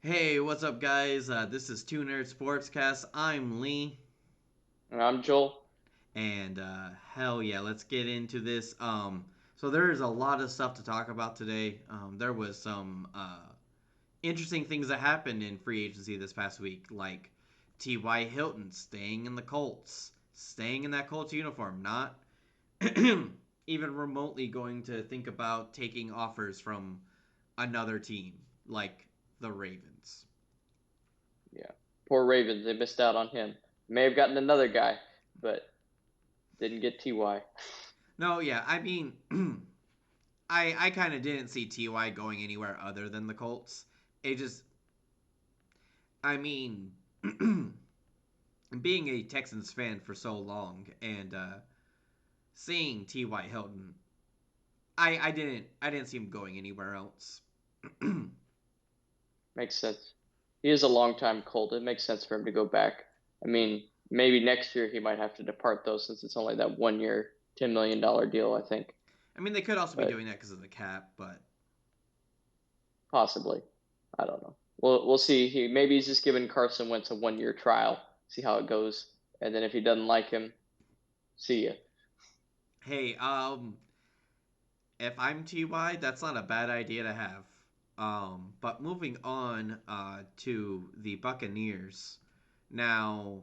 Hey, what's up, guys? This is Two Nerd Sportscast. I'm Lee, And I'm Joel. and hell yeah, let's get into this. So there is a lot of stuff to talk about today. There was some interesting things that happened in free agency this past week, like T.Y. Hilton staying in the Colts, staying in that Colts uniform, not even remotely going to think about taking offers from another team like the Ravens. Yeah. Poor Ravens, they missed out on him. May have gotten another guy, but didn't get TY. No, yeah, I mean, I kind of didn't see Ty going anywhere other than the Colts. It just, I mean, being a Texans fan for so long and seeing Ty Hilton, I didn't see him going anywhere else. Makes sense. He is a long time Colt. It makes sense for him to go back. I mean, maybe next year he might have to depart though, since it's only that 1 year, $10 million deal, I think. I mean, they could also be But doing that because of the cap, but possibly, I don't know. We'll see. Maybe he's just giving Carson Wentz a 1 year trial, see how it goes, and then if he doesn't like him, see ya. hey, if I'm Ty, that's not a bad idea to have. But moving on to the Buccaneers. Now,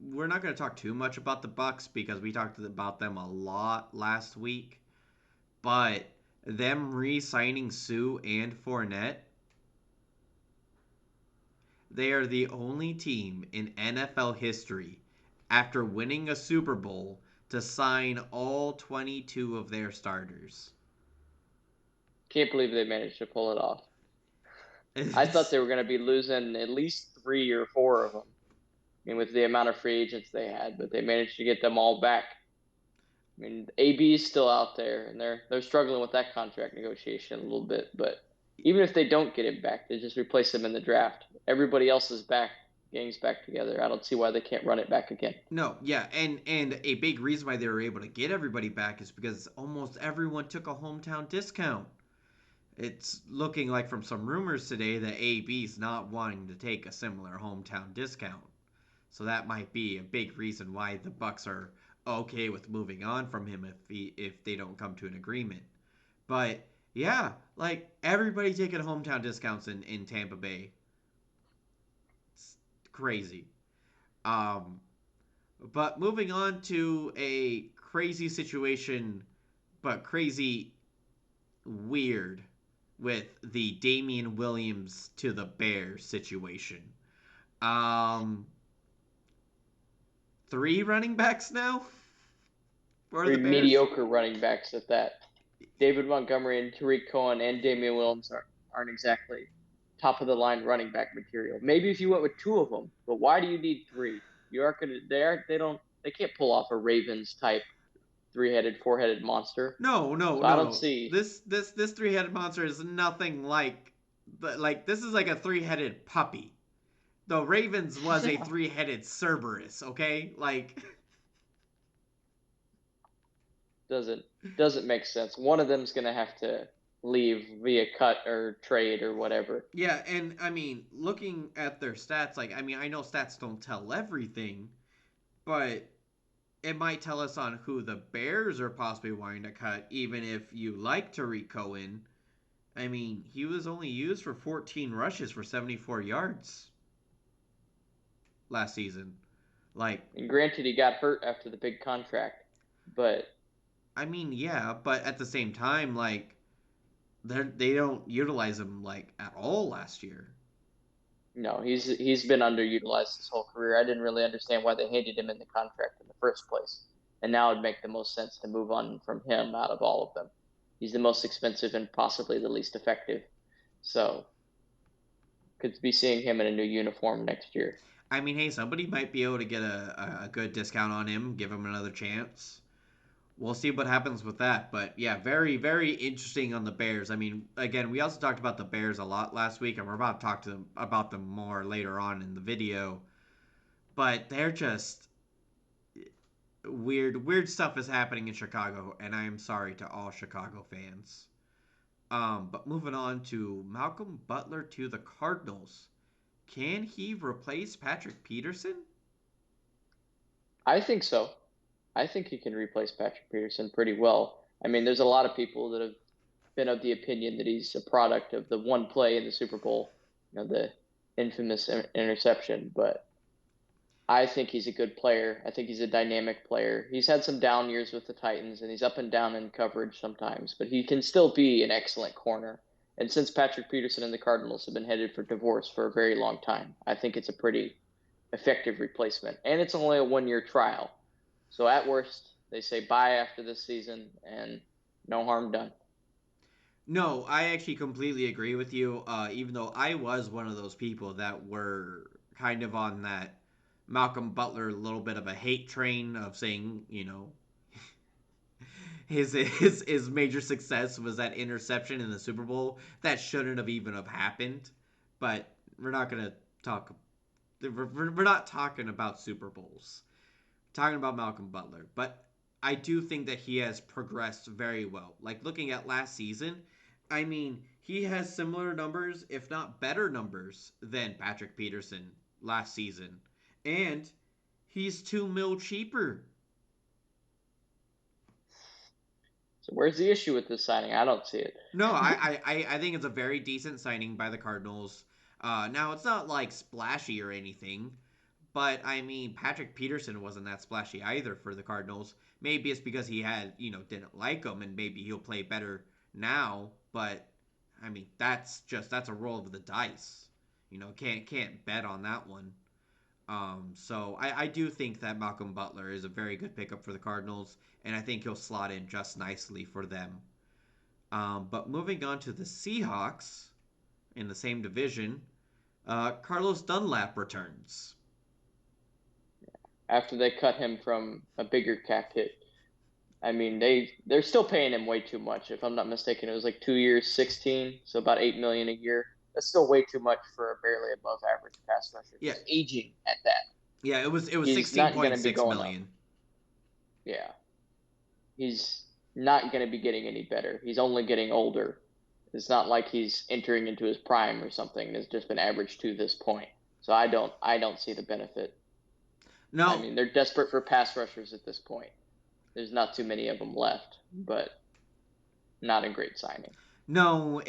we're not going to talk too much about the Bucks because we talked about them a lot last week. But them re-signing Sue and Fournette, they are the only team in NFL history after winning a Super Bowl to sign all 22 of their starters. Can't believe they managed to pull it off. I thought It's, they were going to be losing at least 3 or 4 of them. I mean, with the amount of free agents they had, but they managed to get them all back. I mean, AB is still out there, and they're struggling with that contract negotiation a little bit. But even if they don't get him back, they just replace him in the draft. Everybody else is back, gang's back together. I don't see why they can't run it back again. no, yeah, and a big reason why they were able to get everybody back is because almost everyone took a hometown discount. It's looking like from some rumors today that AB's not wanting to take a similar hometown discount. So that might be a big reason why the Bucks are okay with moving on from him if they don't come to an agreement. But yeah, like everybody taking hometown discounts in Tampa Bay. It's crazy. Um but moving on to a crazy situation, but crazy weird with the Damian Williams to the Bears situation. Um, three running backs now for Three the Bears. mediocre running backs at that. David Montgomery and Tariq Cohen and Damian Williams aren't exactly top of the line running back material. Maybe if you went with two of them, but why do you need three? You aren't gonna. They can't pull off a Ravens type 3 headed, 4 headed monster. No, no, So I no, don't no. see. This three-headed monster is nothing like this is like a three-headed puppy. The Ravens was a Yeah, three-headed Cerberus, okay? Like doesn't doesn't make sense. One of them's gonna have to leave via cut or trade or whatever. yeah, and I mean, looking at their stats, like I mean, I know stats don't tell everything, but it might tell us on who the Bears are possibly wanting to cut, even if you like Tariq Cohen. I mean, he was only used for 14 rushes for 74 yards last season. Like, And granted, he got hurt after the big contract, but I mean, yeah, but at the same time, like, they don't utilize him like at all last year. no, he's been underutilized his whole career. I didn't really understand why they handed him in the contract in the first place. And now it'd make the most sense to move on from him out of all of them. He's the most expensive and possibly the least effective. So could be seeing him in a new uniform next year. I mean, hey, somebody might be able to get a good discount on him, give him another chance. We'll see what happens with that. But yeah, very, very interesting on the Bears. I mean, again, we also talked about the Bears a lot last week, and we're about to talk to them about them more later on in the video. But they're just weird. Weird stuff is happening in Chicago, and I am sorry to all Chicago fans. But moving on to Malcolm Butler to the Cardinals. Can he replace Patrick Peterson? I think so. I think he can replace Patrick Peterson pretty well. I mean, there's a lot of people that have been of the opinion that he's a product of the one play in the Super Bowl, the infamous interception. But I think he's a good player. I think he's a dynamic player. He's had some down years with the Titans, and he's up and down in coverage sometimes, but he can still be an excellent corner. And since Patrick Peterson and the Cardinals have been headed for divorce for a very long time, I think it's a pretty effective replacement. And it's only a 1 year trial. So at worst, they say bye after this season and no harm done. No, I actually completely agree with you. Even though I was one of those people that were kind of on that Malcolm Butler little bit of a hate train of saying, his major success was that interception in the Super Bowl that shouldn't have even have happened. But we're not gonna talk. We're not talking about Super Bowls. We're talking about Malcolm Butler, but I do think that he has progressed very well. Like looking at last season, I mean, he has similar numbers, if not better numbers, than Patrick Peterson last season, and he's 2 mil cheaper. So where's the issue with this signing? I don't see it. No, I think it's a very decent signing by the Cardinals. Now it's not like splashy or anything, but I mean Patrick Peterson wasn't that splashy either for the Cardinals. Maybe it's because he had didn't like him, and maybe he'll play better now. But I mean that's a roll of the dice. Can't bet on that one. So I do think that Malcolm Butler is a very good pickup for the Cardinals, and I think he'll slot in just nicely for them. But moving on to the Seahawks in the same division, Carlos Dunlap returns. After they cut him from a bigger cap hit, I mean they're still paying him way too much. If I'm not mistaken, it was like 2 years, 16, so about 8 million a year. That's still way too much for a barely above average pass rusher Yeah, who's aging at that. yeah, it was He's sixteen not going point to be six going up. million. Yeah, he's not going to be getting any better. He's only getting older. It's not like he's entering into his prime or something. It's just been averaged to this point. So I don't see the benefit. I No, mean, they're desperate for pass rushers at this point. There's not too many of them left, but not a great signing. no,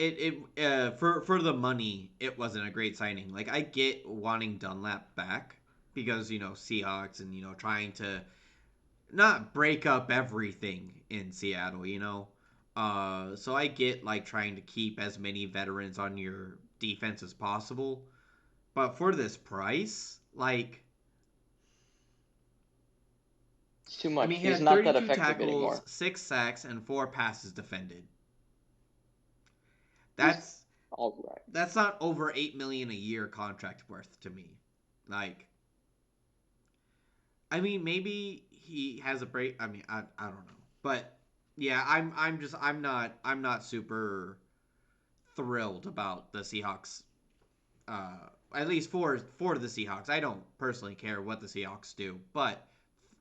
for the money, it wasn't a great signing. Like I get wanting Dunlap back because Seahawks and trying to not break up everything in Seattle. So I get like trying to keep as many veterans on your defense as possible. But for this price, like, It's too I much. mean, he He's had not that 32 effective tackles, anymore. 6 sacks, and 4 passes defended. He's That's all right. that's not over 8 million a year contract worth to me. Like, I mean, maybe he has a break. I mean, I don't know, but yeah, I'm not super thrilled about the Seahawks. At least for the Seahawks, I don't personally care what the Seahawks do, but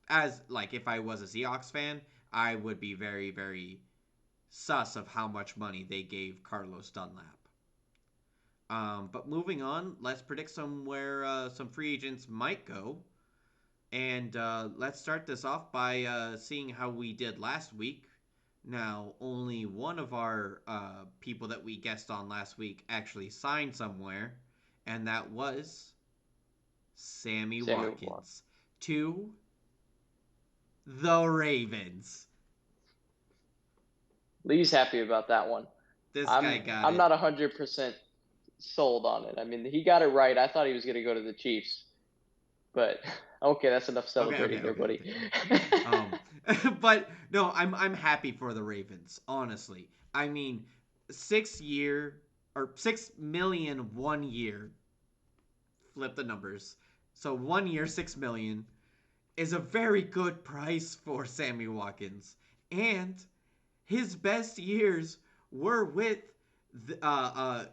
as like if I was a Seahawks fan, I would be very very sus of how much money they gave Carlos Dunlap. But moving on, let's predict somewhere some free agents might go. And let's start this off by seeing how we did last week. Now, only one of our people that we guessed on last week actually signed somewhere, and that was Sammy Samuel Watt. Watkins to the Ravens. Lee's happy about that one. This guy I'm got I'm it. not 100% sold on it. I mean, he got it right. I thought he was going to go to the Chiefs, but okay, that's enough Okay, okay, celebrating there, okay, buddy. okay, okay. Um, but no, I'm happy for the Ravens. Honestly, I mean, 6 year or 6 million 1 year. Flip the numbers. So 1 year, 6 million is a very good price for Sammy Watkins, and his best years were with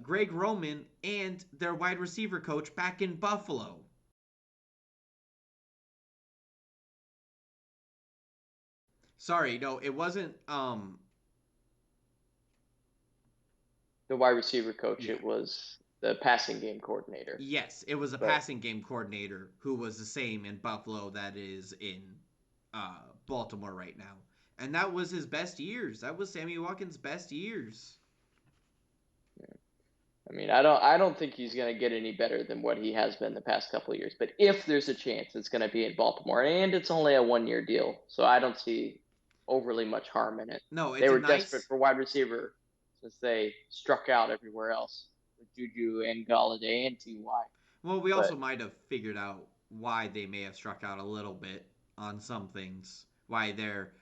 Greg Roman and their wide receiver coach back in Buffalo. Sorry, no, it wasn't. the wide receiver coach. Yeah. It was the passing game coordinator. Yes, it was a But passing game coordinator who was the same in Buffalo that is in Baltimore right now. And that was his best years. That was Sammy Watkins' best years. I mean, I don't think he's going to get any better than what he has been the past couple of years. But if there's a chance, it's going to be in Baltimore, and it's only a 1 year deal, so I don't see overly much harm in it. No, They it's a were desperate nice. for wide receiver since they struck out everywhere else with Juju and Galladay and Ty. Well, we But also might have figured out why they may have struck out a little bit on some things. Why their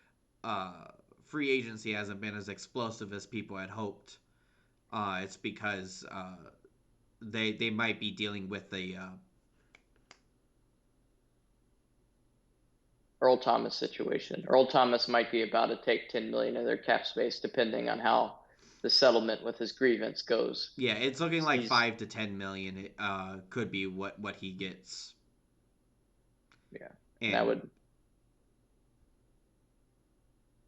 uh, free agency hasn't been as explosive as people had hoped. It's because they might be dealing with the Earl Thomas situation, Earl Thomas might be about to take 10 million of their cap space, depending on how the settlement with his grievance goes. yeah. It's looking like He's 5 to 10 million. Could be what he gets, yeah, and that and would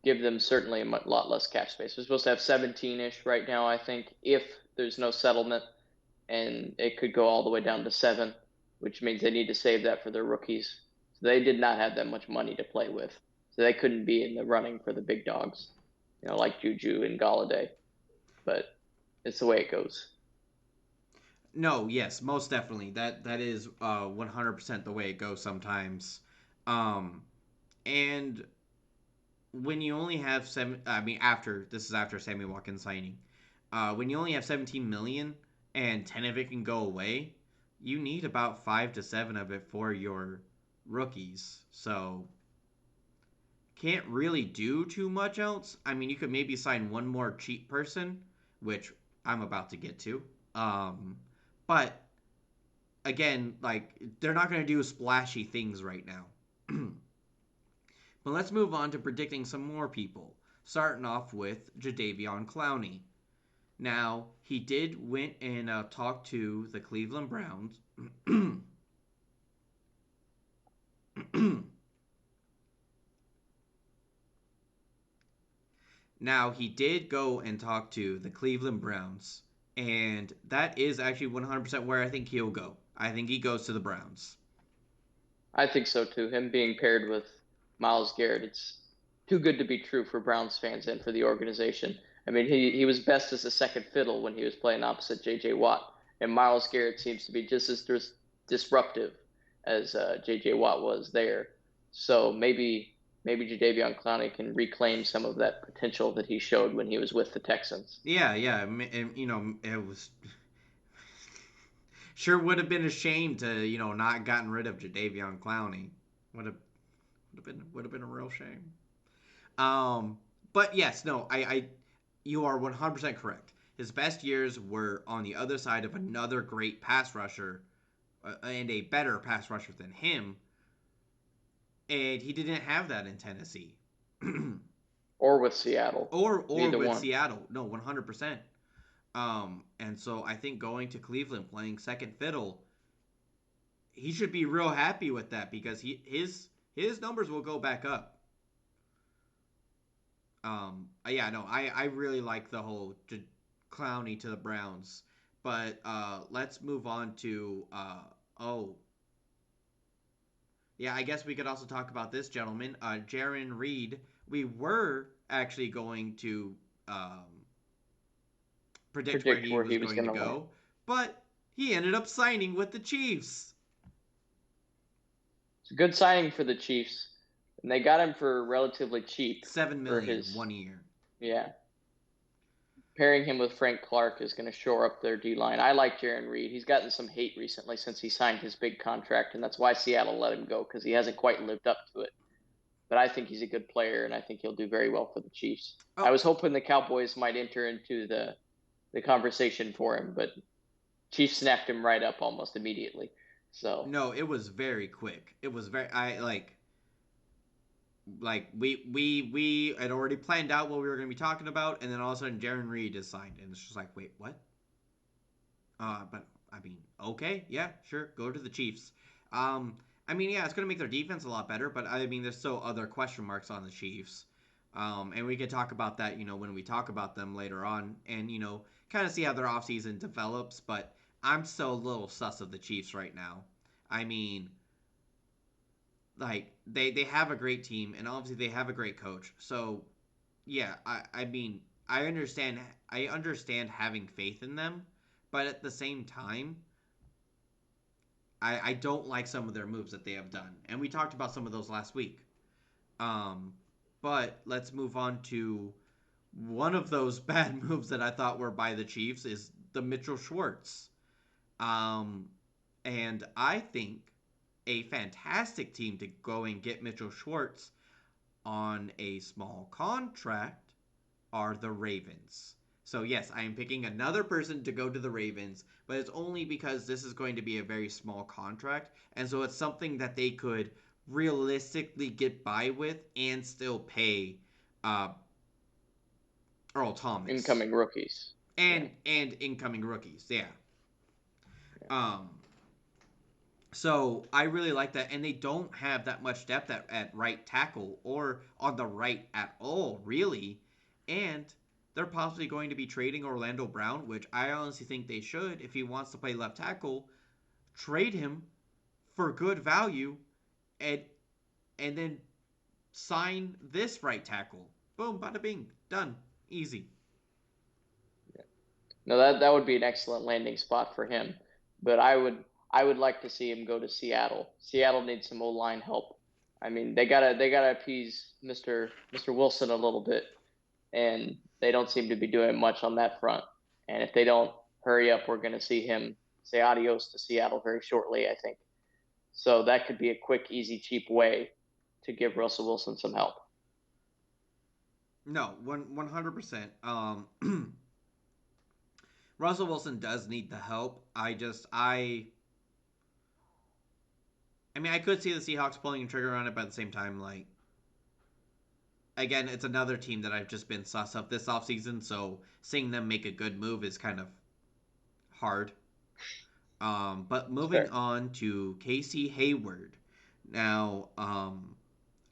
give them certainly a lot less cap space. We're supposed to have 17-ish right now, I think, if there's no settlement, and it could go all the way down to 7, which means they need to save that for their rookies. So they did not have that much money to play with, so they couldn't be in the running for the big dogs, like Juju and Galladay. But it's the way it goes. no, yes, most definitely. That is 100% the way it goes sometimes. Um, and when you only have seven, I mean, after this is after Sammy Watkins signing, when you only have 17 million and 10 of it can go away, you need about 5 to 7 of it for your rookies. So can't really do too much else. I mean, you could maybe sign one more cheap person, which I'm about to get to. Um, but again, like they're not going to do splashy things right now. But let's move on to predicting some more people. Starting off with Jadeveon Clowney. Now he did went and talk to the Cleveland Browns. Now he did go and talk to the Cleveland Browns, and that is actually 100% where I think he'll go. I think he goes to the Browns. I think so too. Him being paired with Miles Garrett, it's too good to be true for Browns fans and for the organization. I mean, he was best as a second fiddle when he was playing opposite J.J. Watt, and Miles Garrett seems to be just as disruptive as J.J. Watt was there. So maybe Jadeveon Clowney can reclaim some of that potential that he showed when he was with the Texans. Yeah, yeah, it was sure would have been a shame to not gotten rid of Jadeveon Clowney. Would have been a real shame. Um, but yes, no, you are 100% correct. His best years were on the other side of another great pass rusher and a better pass rusher than him, and he didn't have that in Tennessee. Or with Seattle. or Neither with one. Seattle. No, 100%. And so I think going to Cleveland playing second fiddle, he should be real happy with that because his numbers will go back up. Yeah, no, I really like the whole Clowney to the Browns, but let's move on to oh yeah, I guess we could also talk about this gentleman, Jaron Reed. We were actually going to predict where Predict he where was he was going going to to land. go, but he ended up signing with the Chiefs. It's a good signing for the Chiefs, and they got him for relatively cheap 7 million for his. 1 year. Yeah, pairing him with Frank Clark is going to shore up their D line. I like Jaron Reed. He's gotten some hate recently since he signed his big contract, and that's why Seattle let him go because he hasn't quite lived up to it. But I think he's a good player, and I think he'll do very well for the Chiefs. I Oh was hoping the Cowboys might enter into the conversation for him, but Chiefs snapped him right up almost immediately. So no, it was very quick. It was very I like we had already planned out what we were going to be talking about, and then all of a sudden Jaron Reed is signed, and it's just like, wait, what? But I mean, okay, yeah, sure, go to the Chiefs. Um, I mean, yeah, it's going to make their defense a lot better, but I mean, there's still other question marks on the Chiefs. And we could talk about that, when we talk about them later on. And kind of see how their offseason develops, but I'm still a little sus of the Chiefs right now. I mean, like they have a great team and obviously they have a great coach. So yeah, I mean I understand having faith in them, but at the same time, I don't like some of their moves that they have done, and we talked about some of those last week. Um, but let's move on to one of those bad moves that I thought were by the Chiefs is the Mitchell Schwartz. Um, and I think a fantastic team to go and get Mitchell Schwartz on a small contract are the Ravens. So, yes, I am picking another person to go to the Ravens, but it's only because this is going to be a very small contract. And so it's something that they could realistically get by with and still pay uh, Earl Thomas Incoming rookies. Yeah. and incoming rookies. Yeah. Um, so I really like that, and they don't have that much depth at right tackle or on the right at all, really. And they're possibly going to be trading Orlando Brown, which I honestly think they should. If he wants to play left tackle, trade him for good value, and then sign this right tackle. Boom, bada bing, done, easy. No, that would be an excellent landing spot for him. But I would like to see him go to Seattle. Seattle needs some O line help. I mean, they gotta appease Mr. Wilson a little bit, and they don't seem to be doing much on that front. And if they don't hurry up, we're gonna see him say adios to Seattle very shortly, I think. So that could be a quick, easy, cheap way to give Russell Wilson some help. No, 100%. Russell Wilson does need the help. I mean, I could see the Seahawks pulling a trigger on it, but at the same time, like, again, it's another team that I've just been sus of this offseason, so seeing them make a good move is kind of hard. But It's moving fair. on to Casey Hayward. Now,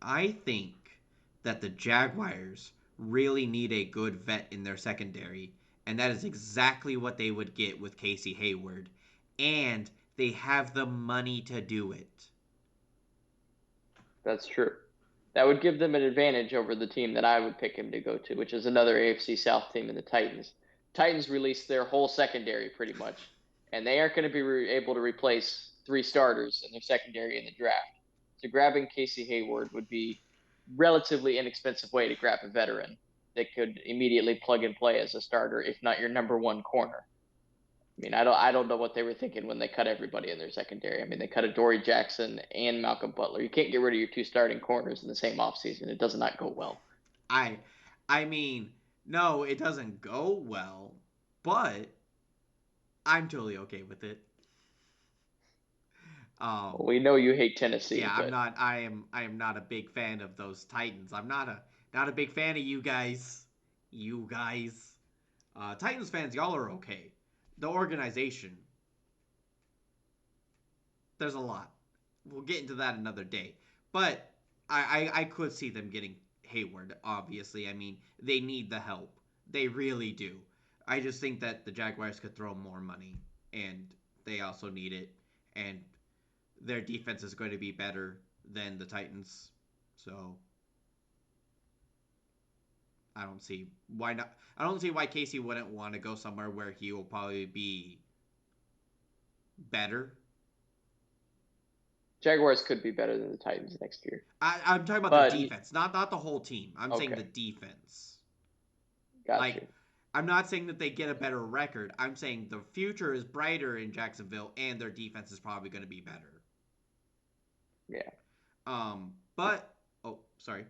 I think that the Jaguars really need a good vet in their secondary, and that is exactly what they would get with Casey Hayward. And they have the money to do it. That's true. That would give them an advantage over the team that I would pick him to go to, which is another AFC South team in the Titans. Titans released their whole secondary pretty much, and they aren't going to be able to replace three starters in their secondary in the draft. So grabbing Casey Hayward would be relatively inexpensive way to grab a veteran that could immediately plug and play as a starter, if not your number one corner. I mean, I don't know what they were thinking when they cut everybody in their secondary. I mean, they cut a Dory Jackson and Malcolm Butler. You can't get rid of your two starting corners in the same offseason. It does not go well. I I mean, no, it doesn't go well, but I'm totally okay with it. Well, Um, we know you hate Tennessee, yeah, but I am not a big fan of those Titans. I'm not a big fan of you guys. You guys. Titans fans, y'all are okay. The organization, there's a lot. We'll get into that another day. But I could see them getting Hayward, obviously. I mean, they need the help. They really do. I just think that the Jaguars could throw more money, and they also need it. And their defense is going to be better than the Titans. So I don't see why not. I don't see why Casey wouldn't want to go somewhere where he will probably be better. Jaguars could be better than the Titans next year. I'm talking about their But defense, not the whole team. I'm saying the okay, defense. got Like, you. I'm not saying that they get a better record. I'm saying the future is brighter in Jacksonville, and their defense is probably going to be better. Yeah. But oh, sorry.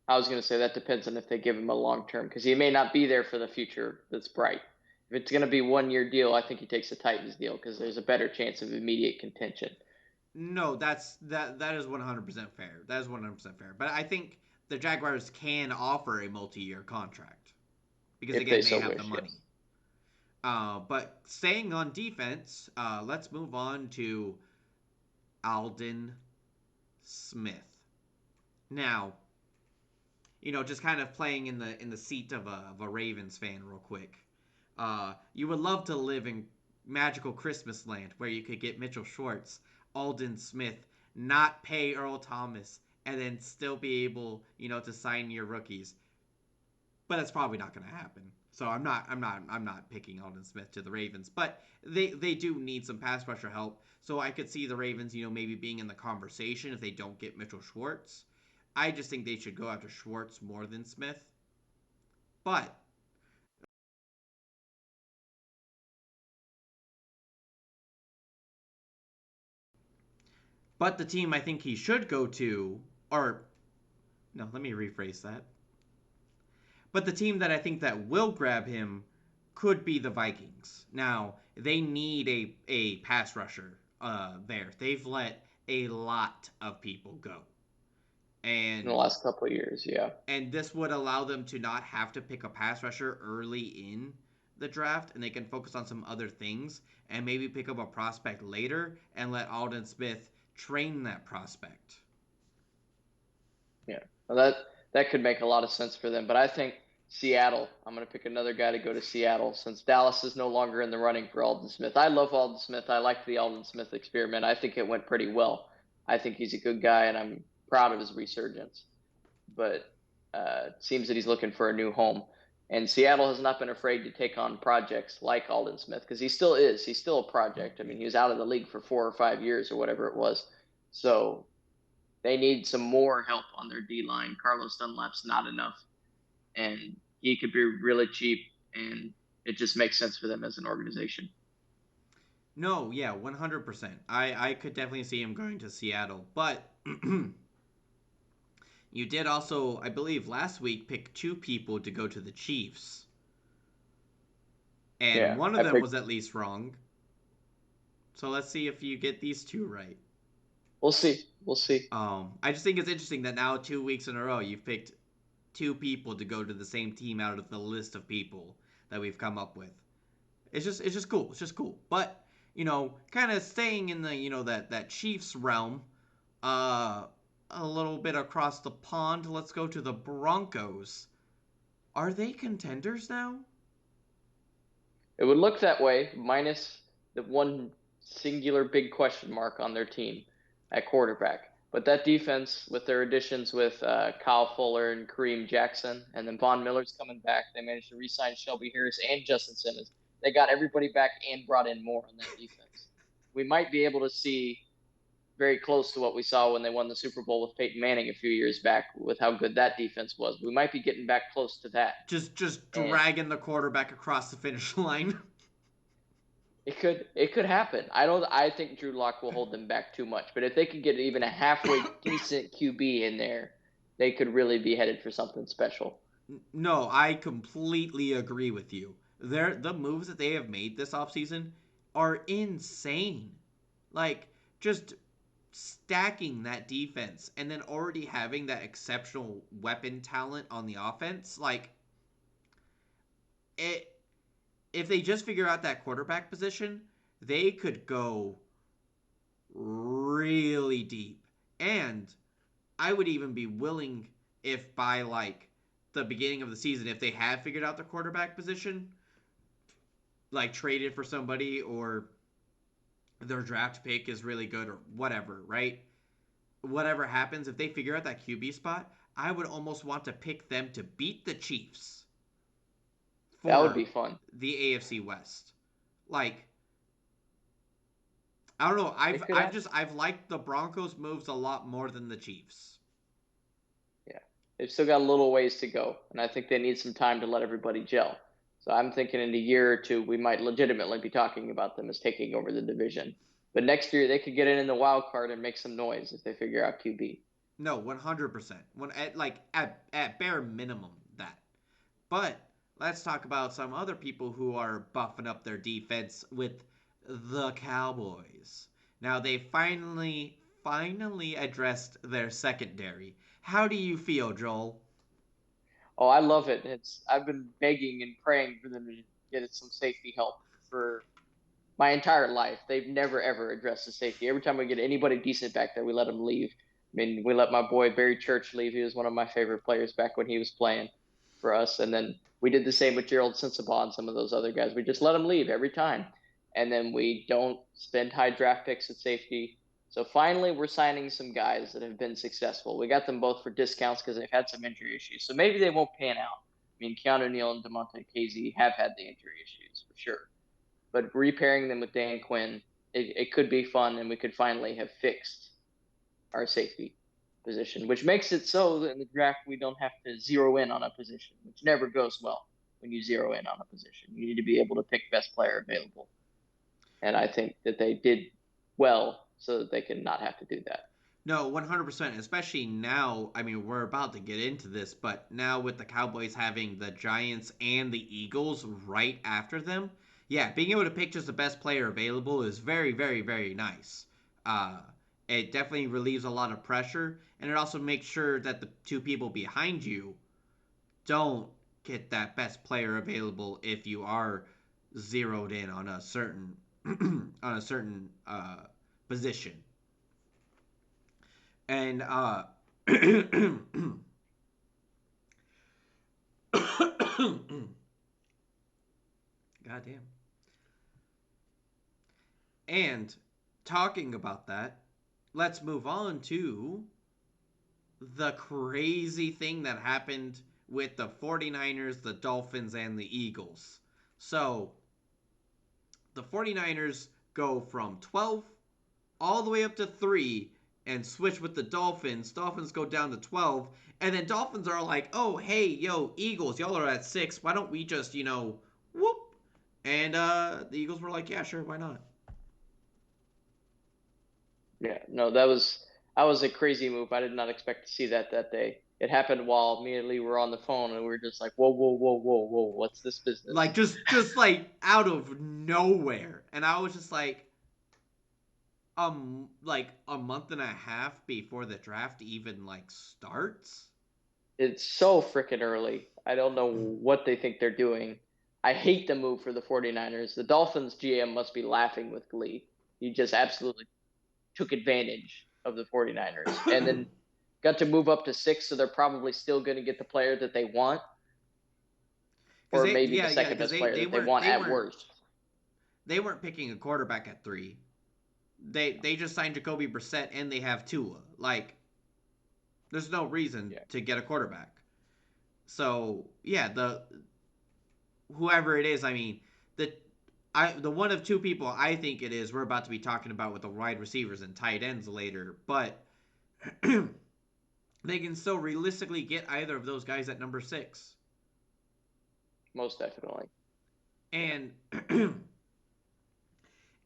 I was going to say that depends on if they give him a long term because he may not be there for the future that's bright. If it's going to be 1 year deal, I think he takes the Titans deal because there's a better chance of immediate contention No, that is 100% fair. That is 100% fair. But I think the Jaguars can offer a multi-year contract because if they again they so have the wish. money. Yes. But staying on defense, let's move on to Alden Smith. Now, just kind of playing in the seat of a Ravens fan real quick. You would love to live in magical Christmas land where you could get Mitchell Schwartz, Alden Smith, not pay Earl Thomas, and then still be able, to sign your rookies. But that's probably not going to happen. So I'm not picking Alden Smith to the Ravens, but they do need some pass rusher help. So I could see the Ravens, maybe being in the conversation if they don't get Mitchell Schwartz. I just think they should go after Schwartz more than Smith. But the team I think he should go to, or no, let me rephrase that. But the team that I think that will grab him could be the Vikings. Now they need a pass rusher there. They've let a lot of people go, in the and last couple of years. Yeah. this would allow them to not have to pick a pass rusher early in the draft, and they can focus on some other things and maybe pick up a prospect later and let Alden Smith train that prospect. Yeah, well, that could make a lot of sense for them. But I think Seattle. I'm going to pick another guy to go to Seattle since Dallas is no longer in the running for Alden Smith. I love Alden Smith. I like the Alden Smith experiment. I think it went pretty well. I think he's a good guy, and I'm proud of his resurgence. But it seems that he's looking for a new home. And Seattle has not been afraid to take on projects like Alden Smith because he still is. He's still a Oh project. I yeah. mean, he was out of the league for 4 or 5 years or whatever it was. So they need some more help on their D line. Carlos Dunlap's not enough, and he could be really cheap, and it just makes sense for them as an organization. No, yeah, 100%. I could definitely see him going to Seattle, but you did also, I believe, last week pick two people to go to the Chiefs, and Yeah, one of I them picked. was at least wrong. So let's see if you get these two right. We'll see. We'll see. I just think it's interesting that now 2 weeks in a row you've picked two people to go to the same team out of the list of people that we've come up with. It's just cool. It's just cool. But kind of staying in the that Chiefs realm, uh, a little bit across the pond. Let's go to the Broncos. Are they contenders now? It would look that way, minus the one singular big question mark on their team at quarterback. But that defense, with their additions with Kyle Fuller and Kareem Jackson, and then Von Miller's coming back, they managed to re-sign Shelby Harris and Justin Simmons. They got everybody back and brought in more on that defense. We might be able to see very close to what we saw when they won the Super Bowl with Peyton Manning a few years back, with how good that defense was. We might be getting back close to that, Just and dragging the quarterback across the finish line. it could happen. I think Drew Lock will hold them back too much. But if they could get even a halfway decent QB in there, they could really be headed for something special. No, I completely agree with you. The moves that they have made this offseason are insane. Like just stacking that defense and then already having that exceptional weapon talent on the offense, like it if they just figure out that quarterback position, they could go really deep. And I would even be willing if by like the beginning of the season, if they have figured out the quarterback position, like traded for somebody or their draft pick is really good or whatever, right? Whatever happens, if they figure out that QB spot, I would almost want to pick them to beat the Chiefs That would for be fun. the AFC West. Like, I don't know. I've It could I've happen. just I've liked the Broncos moves a lot more than the Chiefs. Yeah, they've still got a little ways to go, and I think they need some time to let everybody gel. So I'm thinking in a year or two, we might legitimately be talking about them as taking over the division. But next year, they could get in the wild card and make some noise if they figure out QB. No, 100%. When at bare minimum that. But let's talk about some other people who are buffing up their defense with the Cowboys. Now they finally addressed their secondary. How do you feel, Joel? Oh, I love it. I've been begging and praying for them to get some safety help for my entire life. They've never ever addressed the safety. Every time we get anybody decent back there, we let them leave. I mean, we let my boy Barry Church leave. He was one of my favorite players back when he was playing. for us. And then we did the same with Gerald Sensabaugh and some of those other guys. We just let them leave every time. And then we don't spend high draft picks at safety. So finally, we're signing some guys that have been successful. We got them both for discounts because they've had some injury issues. So maybe they won't pan out. I mean, Keanu Neal and DeMonte Casey have had the injury issues for sure. But repairing them with Dan Quinn, it could be fun, and we could finally have fixed our safety position, which makes it so that in the draft we don't have to zero in on a position, which never goes well when you zero in on a position. You need to be able to pick best player available. And I think that they did well so that they can not have to do that. No, 100%, especially now. I mean, we're about to get into this, but now with the Cowboys having the Giants and the Eagles right after them, yeah, being able to pick just the best player available is very, very, very nice. Uh, it definitely relieves a lot of pressure, and it also makes sure that the two people behind you don't get that best player available if you are zeroed in on a certain on a certain position. And goddamn. And talking about that, let's move on to the crazy thing that happened with the 49ers, the Dolphins, and the Eagles. So, the 49ers go from 12 all the way up to 3 and switch with the Dolphins. Dolphins go down to 12. And then Dolphins are like, oh, hey, yo, Eagles, y'all are at 6. Why don't we just, whoop? And the Eagles were like, yeah, sure, why not? Yeah, no, that was a crazy move. I did not expect to see that day. It happened while me and Lee were on the phone, and we were just like, "Whoa, whoa, whoa, whoa, whoa! What's this Like, business?" just like out of nowhere. And I was just like a month and a half before the draft even like starts. It's so freaking early. I don't know what they think they're doing. I hate the move for the 49ers. The Dolphins GM must be laughing with glee. He just absolutely took advantage of the 49ers and then got to move up to 6, so they're probably still going to get the player that they want, Because or they, maybe the yeah, second because best they player they that they weren't want they at weren't worst. they weren't picking a quarterback at 3. They just signed Jacoby Brissett and they have Tua. Like, there's no reason Yeah. to get a quarterback. So yeah, the whoever it is, I mean, the the one of two people I think it is we're about to be talking about with the wide receivers and tight ends later, but they can still realistically get either of those guys at number 6. Most definitely. Yeah. And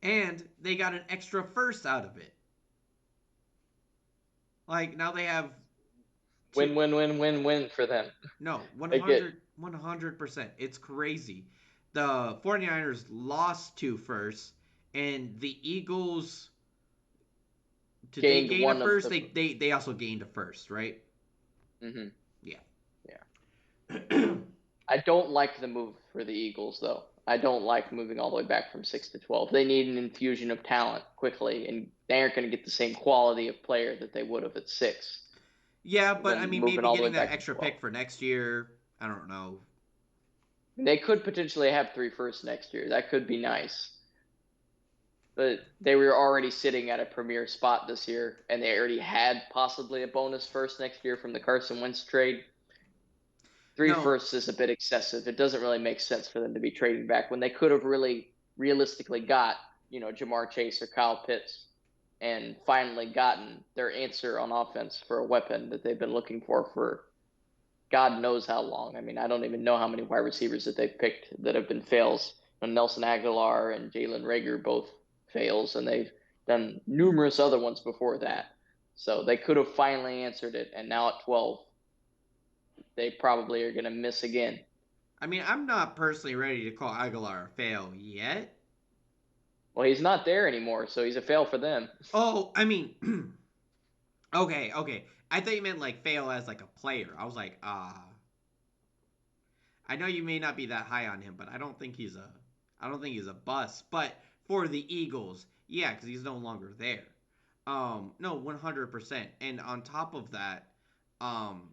and they got an extra first out of it. Like now they have two. Win, win, win, win, win for them. No, They get 100%. It's crazy. The 49ers lost 2 firsts, and the Eagles, did they gained gain a one of first? the. They also gained a first, right? Mm-hmm. Yeah. Yeah. I don't like the move for the Eagles, though. I don't like moving all the way back from 6 to 12. They need an infusion of talent quickly, and they aren't going to get the same quality of player that they would have at 6 Yeah, but I when mean, moving maybe all the way getting that back to extra 12. pick for next year. I don't know. They could potentially have 3 firsts next year. That could be nice. But they were already sitting at a premier spot this year, and they already had possibly a bonus first next year from the Carson Wentz trade. Three No, firsts is a bit excessive. It doesn't really make sense for them to be trading back when they could have really realistically got, Jamar Chase or Kyle Pitts and finally gotten their answer on offense for a weapon that they've been looking for God knows how long. I mean, I don't even know how many wide receivers that they've picked that have been fails. Nelson Aguilar and Jalen Rager both fails, and they've done numerous other ones before that. So they could have finally answered it, and now at 12, they probably are going to miss again. I mean, I'm not personally ready to call Aguilar a fail yet. Well, he's not there anymore, so he's a fail for them. Oh, I mean, okay, okay. I thought you meant like fail as like a player. I was like, I know you may not be that high on him, but I don't think he's a bust. But for the Eagles, yeah, because he's no longer there. No, 100%. And on top of that, um,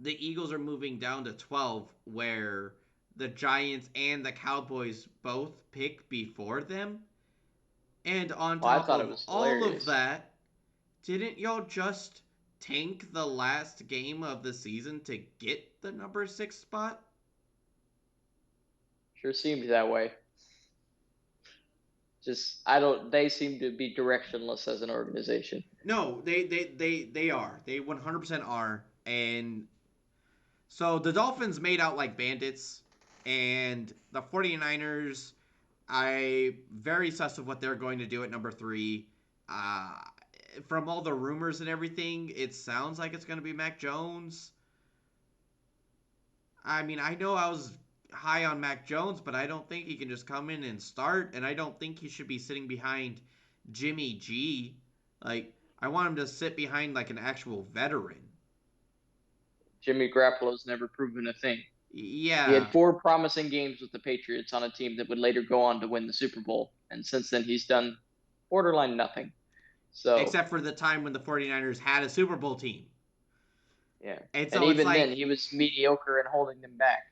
the Eagles are moving down to 12, where the Giants and the Cowboys both pick before them. And on Well, I top thought it of was all of hilarious. that, didn't y'all just tank the last game of the season to get the number 6 spot? Sure seemed that way. Just I don't. They seem to be directionless as an organization. No, they are. They 100% are. And so the Dolphins made out like bandits, and the 49ers, I very sus of what they're going to do at number 3. Uh, from all the rumors and everything, it sounds like it's going to be Mac Jones. I mean, I know I was high on Mac Jones, but I don't think he can just come in and start, and I don't think he should be sitting behind Jimmy G. Like, I want him to sit behind like an actual veteran. Jimmy Garoppolo's never proven a thing. He had Yeah, 4 promising games with the Patriots on a team that would later go on to win the Super Bowl, and since then he's done borderline nothing. So except for the time when the 49ers had a Super Bowl team. yeah, And and so it's even then like he was mediocre and holding them back.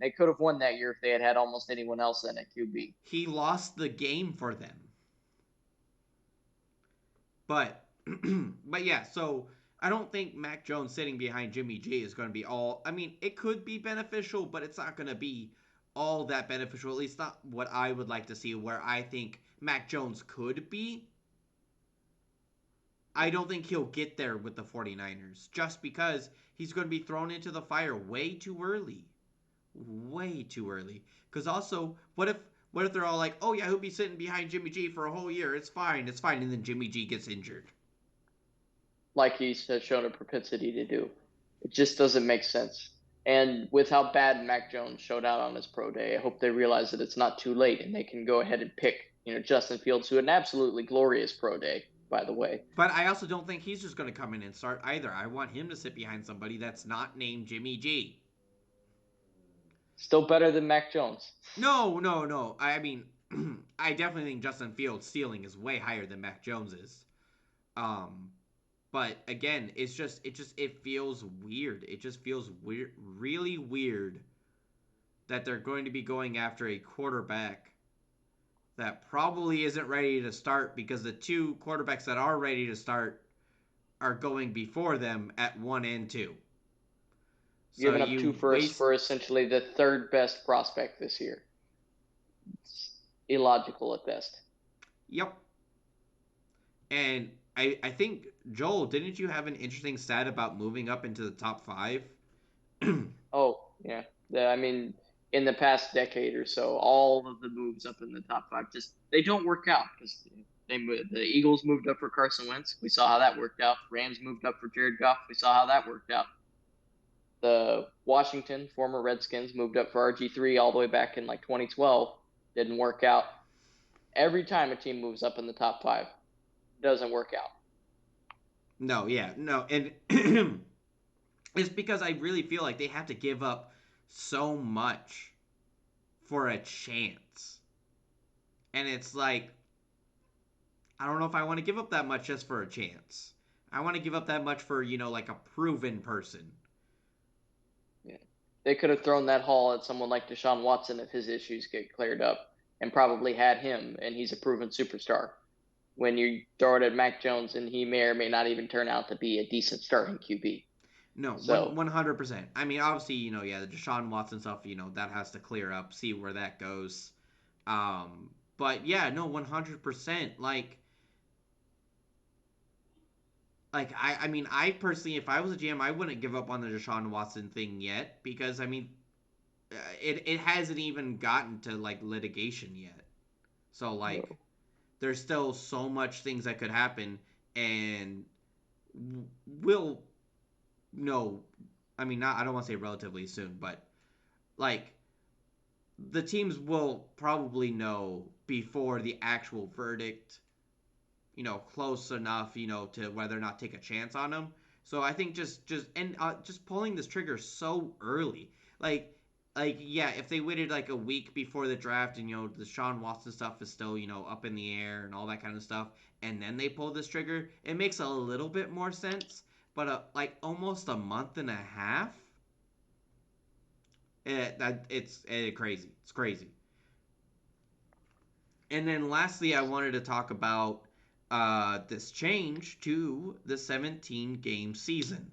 They could have won that year if they had had almost anyone else in at QB. he lost the game for them. But but yeah, so I don't think Mac Jones sitting behind Jimmy G is going to be all. I mean, it could be beneficial, but it's not going to be all that beneficial. At least not what I would like to see. Where I think Mac Jones could be. I don't think he'll get there with the 49ers just because he's going to be thrown into the fire way too early. Way too early. Because also, what if they're all like, oh yeah, he'll be sitting behind Jimmy G for a whole year. It's fine, and then Jimmy G gets injured. Like he has shown a propensity to do. It just doesn't make sense. And with how bad Mac Jones showed out on his pro day, I hope they realize that it's not too late and they can go ahead and pick, Justin Fields, who had an absolutely glorious pro day, by the way. But I also don't think he's just going to come in and start either. I want him to sit behind somebody that's not named Jimmy G. Still better than Mac Jones. No, no, no. I mean, I definitely think Justin Fields' ceiling is way higher than Mac Jones's. Um, but again, it feels weird. It just feels weird, really weird that they're going to be going after a quarterback that probably isn't ready to start because the two quarterbacks that are ready to start are going before them at 1 and 2. So Giving up two you firsts waste. for essentially the third best prospect this year. It's illogical at best. Yep. And I think, Joel, didn't you have an interesting stat about moving up into the top 5? Oh, yeah. I mean, in the past decade or so, all of the moves up in the top 5 just they don't work out because the Eagles moved up for Carson Wentz. We saw how that worked out. Rams moved up for Jared Goff. We saw how that worked out. The Washington former Redskins moved up for RG3 all the way back in like 2012. Didn't work out. Every time a team moves up in the top 5, doesn't work out. No, yeah, no. And it's because I really feel like they have to give up so much for a chance. And it's like, I don't know if I want to give up that much just for a chance. I want to give up that much for, like a proven person. Yeah. They could have thrown that haul at someone like Deshaun Watson if his issues get cleared up and probably had him, and he's a proven superstar. When you throw it at Mac Jones, and he may or may not even turn out to be a decent starting QB. No, So, 100%. I mean, obviously, yeah, the Deshaun Watson stuff, that has to clear up, see where that goes. But yeah, no, 100%. I mean, I personally, if I was a GM, I wouldn't give up on the Deshaun Watson thing yet because I mean, it hasn't even gotten to like litigation yet. So like, no. there's still so much things that could happen, and will know. I mean, not I don't want to say relatively soon, but like the teams will probably know before the actual verdict, close enough, to whether or not take a chance on them. So I think just pulling this trigger so early, like yeah, if they waited like a week before the draft and the Sean Watson stuff is still up in the air and all that kind of stuff, and then they pull this trigger, it makes a little bit more sense. but like almost a month and a half. It's crazy. It's crazy. And then lastly, I wanted to talk about this change to the 17 game season.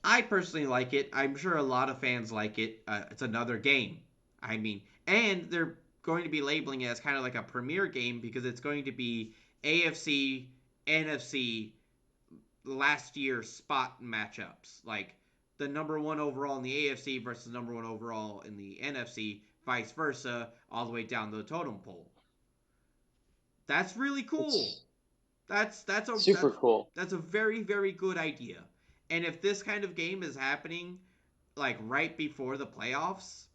I personally like it. I'm sure a lot of fans like it. It's another game. I mean, and they're going to be labeling it as kind of like a premier game because it's going to be AFC, NFC, last year spot matchups. Like the number one overall in the AFC versus number one overall in the NFC, vice versa, all the way down the totem pole. That's really cool. It's That's that's a super that's cool. that's a very good idea. And if this kind of game is happening like right before the playoffs,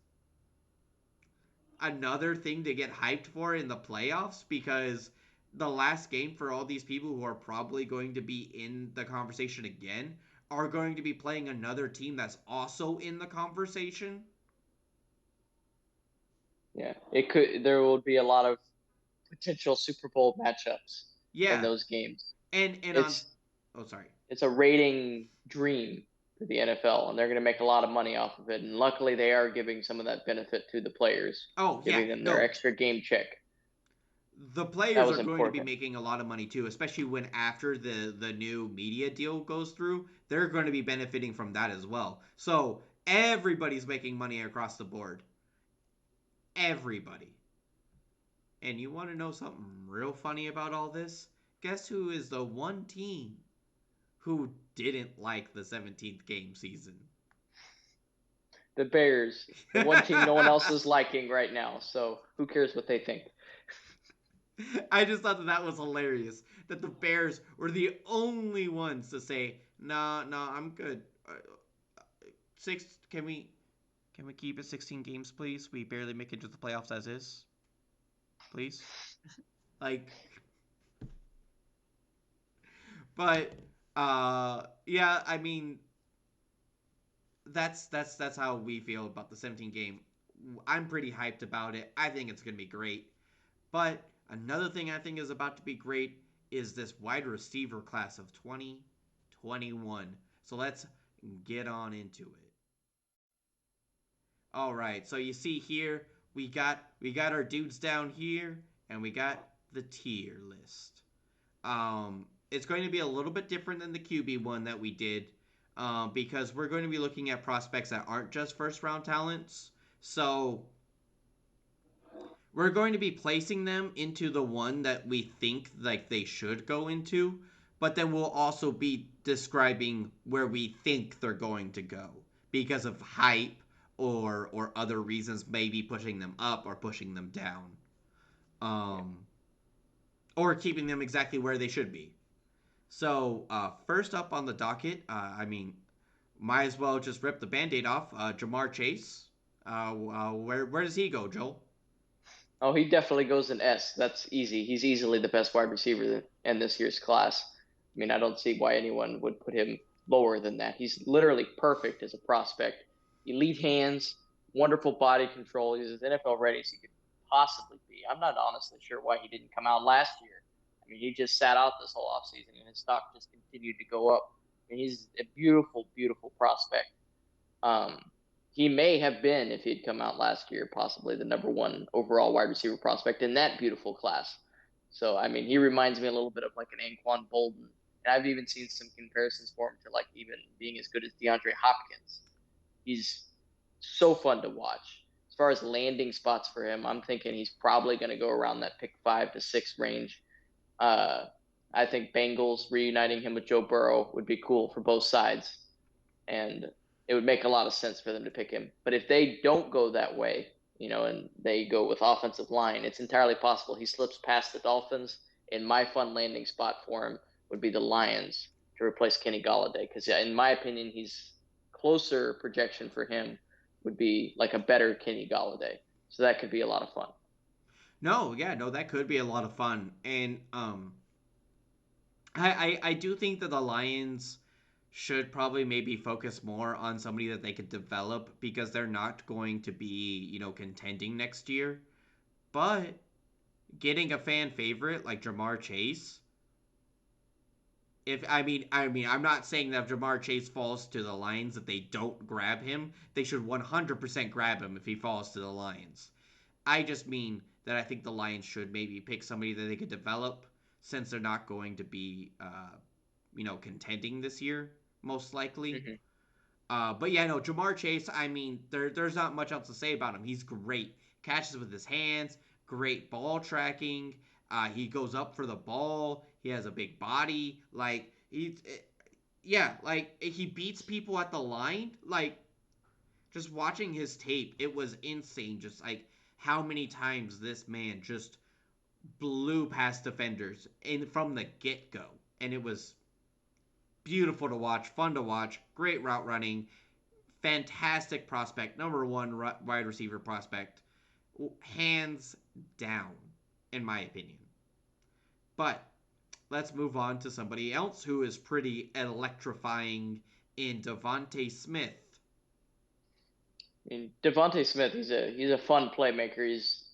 another thing to get hyped for in the playoffs because the last game for all these people who are probably going to be in the conversation again are going to be playing another team that's also in the conversation. Yeah, it could. There will be a lot of potential Super Bowl matchups in Yeah. those games. And on It's oh sorry. it's a rating dream for the NFL, and they're going to make a lot of money off of it. And luckily, they are giving some of that benefit to the players, Oh yeah, giving them their no. extra game check. The That players are was going to be important. making a lot of money too, especially when after the new media deal goes through, they're going to be benefiting from that as well. So everybody's making money across the board. Everybody. And you want to know something real funny about all this? Guess who is the one team who didn't like the 17th game season? The Bears, the one team no one else is liking right now. So who cares what they think? I just thought that that was hilarious. That the Bears were the only ones to say, "Nah, nah, I'm good. Six? Can we keep it 16 games, please? We barely make it to the playoffs as is, please." Like, but yeah, I mean, that's how we feel about the 17 game. I'm pretty hyped about it. I think it's gonna be great. But another thing I think is about to be great is this wide receiver class of 2021. So let's get on into it. All right. So you see here we got our dudes down here and we got the tier list. It's going to be a little bit different than the QB one that we did because we're going to be looking at prospects that aren't just first round talents. So we're going to be placing them into the one that we think like they should go into, but then we'll also be describing where we think they're going to go because of hype or other reasons, maybe pushing them up or pushing them down, Yeah. um, or keeping them exactly where they should be. So first up on the docket, I mean, might as well just rip the band-aid off. Jamar Chase, where does he go, Joel? Oh, he definitely goes in S. That's easy. He's easily the best wide receiver in this year's class. I mean, I don't see why anyone would put him lower than that. He's literally perfect as a prospect. Elite hands, wonderful body control. He's as NFL ready as he could possibly be. I'm not honestly sure why he didn't come out last year. I mean, he just sat out this whole offseason and his stock just continued to go up. I mean, he's a beautiful prospect. Um, he may have been, if he'd come out last year, possibly the number one overall wide receiver prospect in that beautiful class. So, I mean, he reminds me a little bit of like an Anquan Bolden. And I've even seen some comparisons for him to like even being as good as DeAndre Hopkins. He's so fun to watch. As far as landing spots for him, I'm thinking he's probably going to go around that pick 5 to 6 range. Uh, I think Bengals reuniting him with Joe Burrow would be cool for both sides, and it would make a lot of sense for them to pick him. But if they don't go that way, and they go with offensive line, it's entirely possible he slips past the Dolphins. And my fun landing spot for him would be the Lions to replace Kenny Galladay, because in my opinion, he's closer projection for him would be like a better Kenny Galladay. So that could be a lot of fun. No, yeah, no, that could be a lot of fun, and I do think that the Lions should probably maybe focus more on somebody that they could develop because they're not going to be, contending next year. But getting a fan favorite like Jamar Chase, If I'm not saying that if Jamar Chase falls to the Lions, that they don't grab him. They should 100% grab him if he falls to the Lions. I just mean that I think the Lions should maybe pick somebody that they could develop, since they're not going to be, contending this year most likely. Hmm. But yeah, no, Jamar Chase. I mean, there's not much else to say about him. He's great. Catches with his hands. Great ball tracking. He goes up for the ball. He has a big body. Like yeah, like he beats people at the line. Like just watching his tape, it was insane. Just like how many times this man just blew past defenders in from the get go, and it was beautiful to watch, fun to watch, great route running, fantastic prospect, number one wide receiver prospect, hands down, in my opinion. But let's move on to somebody else who is pretty electrifying in Devonte Smith. I mean, Devonte Smith, he's a fun playmaker. He's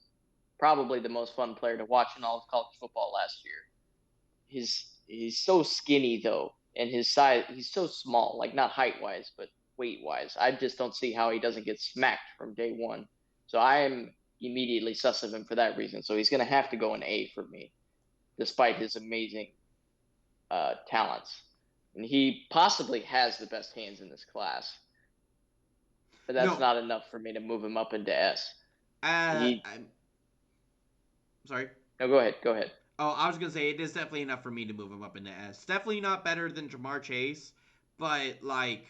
probably the most fun player to watch in all of college football last year. He's so skinny though, and his size he's so small, like not height wise, but weight wise. I just don't see how he doesn't get smacked from day one. So I am immediately sus of him for that reason. So he's going to have to go an A for me, despite his amazing talents. And he possibly has the best hands in this class, but that's No, not enough for me to move him up into S. He I'm sorry. no, go ahead, go ahead. Oh, I was gonna say it is definitely enough for me to move him up into S. Definitely not better than Jamar Chase, but like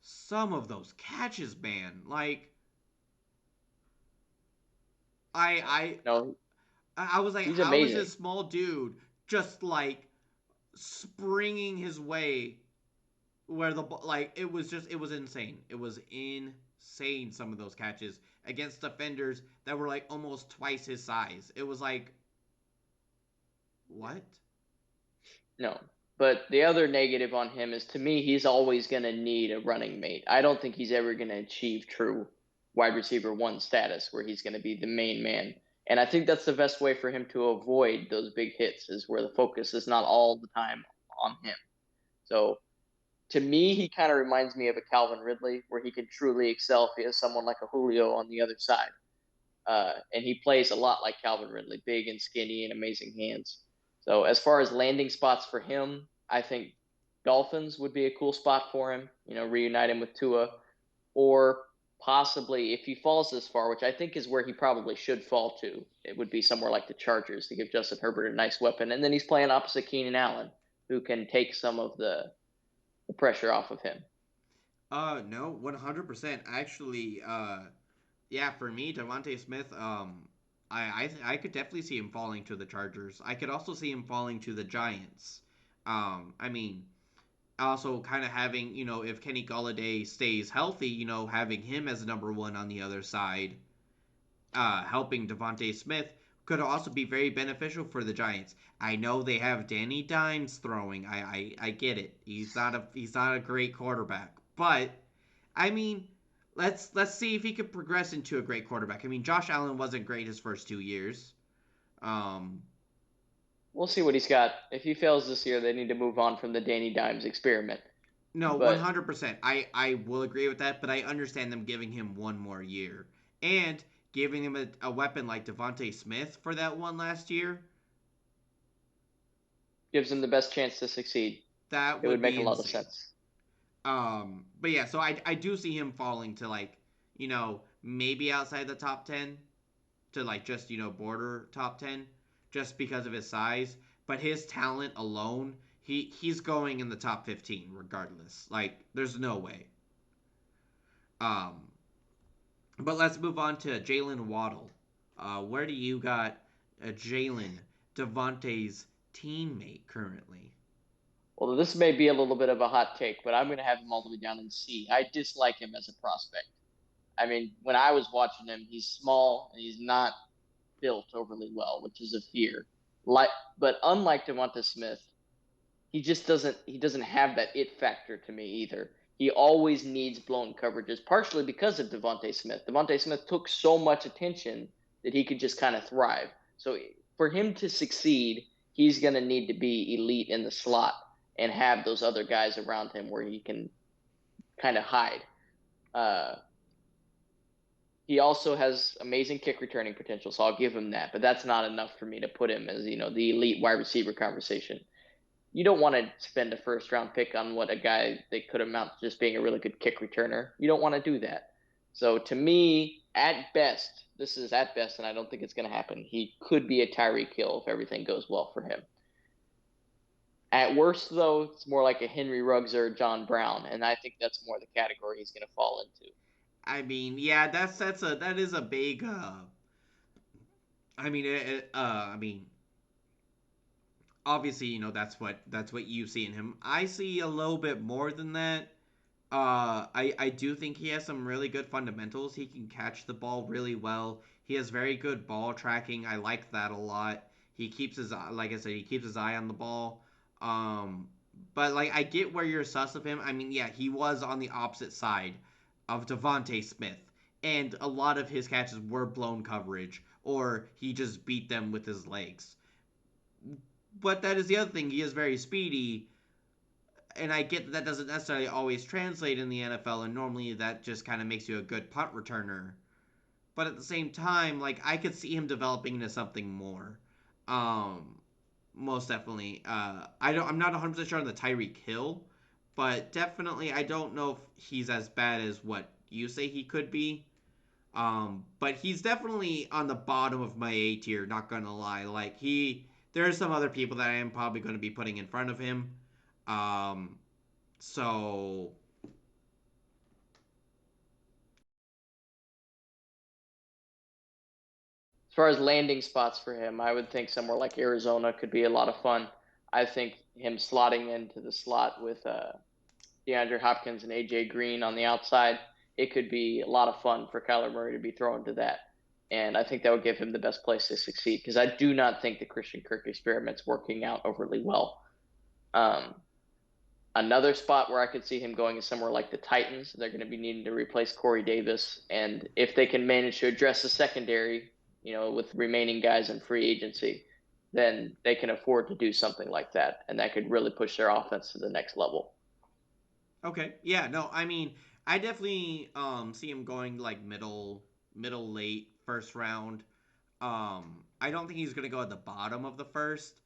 some of those catches, man. Like I No, I was like, he's how is amazing. this small dude just like springing his way where the like it was insane. It was insane. Some of those catches against defenders that were like almost twice his size. It was like what? No. But the other negative on him is to me, he's always going to need a running mate. I don't think he's ever going to achieve true wide receiver one status where he's going to be the main man. And I think that's the best way for him to avoid those big hits is where the focus is not all the time on him. So to me, he kind of reminds me of a Calvin Ridley where he can truly excel if he has someone like a Julio on the other side. And he plays a lot like Calvin Ridley, big and skinny and amazing hands. So as far as landing spots for him, I think Dolphins would be a cool spot for him. You know, reunite him with Tua, or possibly if he falls this far, which I think is where he probably should fall to, it would be somewhere like the Chargers to give Justin Herbert a nice weapon, and then he's playing opposite Keenan Allen, who can take some of the pressure off of him. No, 100%. Actually, yeah, for me, Devonte Smith, I could definitely see him falling to the Chargers. I could also see him falling to the Giants. I mean, also kind of having, if Kenny Galladay stays healthy, having him as number one on the other side, helping Devonte Smith could also be very beneficial for the Giants. I know they have Danny Dimes throwing. I get it. He's not a great quarterback, but I mean, let's see if he could progress into a great quarterback. I mean, Josh Allen wasn't great his first 2 years. Um, We'll see what he's got. If he fails this year, they need to move on from the Danny Dimes experiment. no, But 100%. I will agree with that, but I understand them giving him one more year and giving him a weapon like Devonte Smith for that one last year. gives him the best chance to succeed. That It would would make be a lot of insane. sense. But yeah, so I do see him falling to like, maybe outside the top 10 to like just, border top 10 just because of his size, but his talent alone, he's going in the top 15 regardless. Like there's no way. Um, but let's move on to Jalen Waddle. Where do you got Jalen, Devontae's teammate currently? Well, this may be a little bit of a hot take, but I'm going to have him all the way down in C. I dislike him as a prospect. I mean, when I was watching him, he's small and he's not built overly well, which is a fear. Like, but unlike Devonta Smith, he doesn't have that it factor to me either. He always needs blown coverages, partially because of Devonte Smith. Devonte Smith took so much attention that he could just kind of thrive. So for him to succeed, he's going to need to be elite in the slot and have those other guys around him where he can kind of hide. Uh, he also has amazing kick returning potential, so I'll give him that. But that's not enough for me to put him as the elite wide receiver conversation. You don't want to spend a first round pick on what a guy that could amount to just being a really good kick returner. You don't want to do that. So to me, at best, this is at best, and I don't think it's going to happen. He could be a Tyreek Hill if everything goes well for him. At worst, though, it's more like a Henry Ruggs or a John Brown, and I think that's more the category he's going to fall into. I mean, yeah, that is a big. I mean, obviously, that's what you see in him. I see a little bit more than that. I do think he has some really good fundamentals. He can catch the ball really well. He has very good ball tracking. I like that a lot. He keeps his like I said, he keeps his eye on the ball. Um, but like I get where you're sus of him. I mean, yeah, he was on the opposite side of Devonte Smith, and a lot of his catches were blown coverage, or he just beat them with his legs. But that is the other thing. He is very speedy, and I get that that doesn't necessarily always translate in the NFL, and normally that just kind of makes you a good punt returner. But at the same time, like I could see him developing into something more. Um, Most definitely. I'm not 100% sure on the Tyreek Hill, but definitely I don't know if he's as bad as what you say he could be. But he's definitely on the bottom of my A tier. Not gonna lie. There are some other people that I am probably going to be putting in front of him. Um, so As far as landing spots for him, I would think somewhere like Arizona could be a lot of fun. I think him slotting into the slot with DeAndre Hopkins and AJ Green on the outside, it could be a lot of fun for Kyler Murray to be thrown to that. And I think that would give him the best place to succeed because I do not think the Christian Kirk experiment's working out overly well. Um, Another spot where I could see him going is somewhere like the Titans. They're going to be needing to replace Corey Davis, and if they can manage to address the secondary, with remaining guys in free agency, then they can afford to do something like that, and that could really push their offense to the next level. okay, yeah, no, I mean, I definitely see him going like middle late first round. I don't think he's gonna go at the bottom of the first,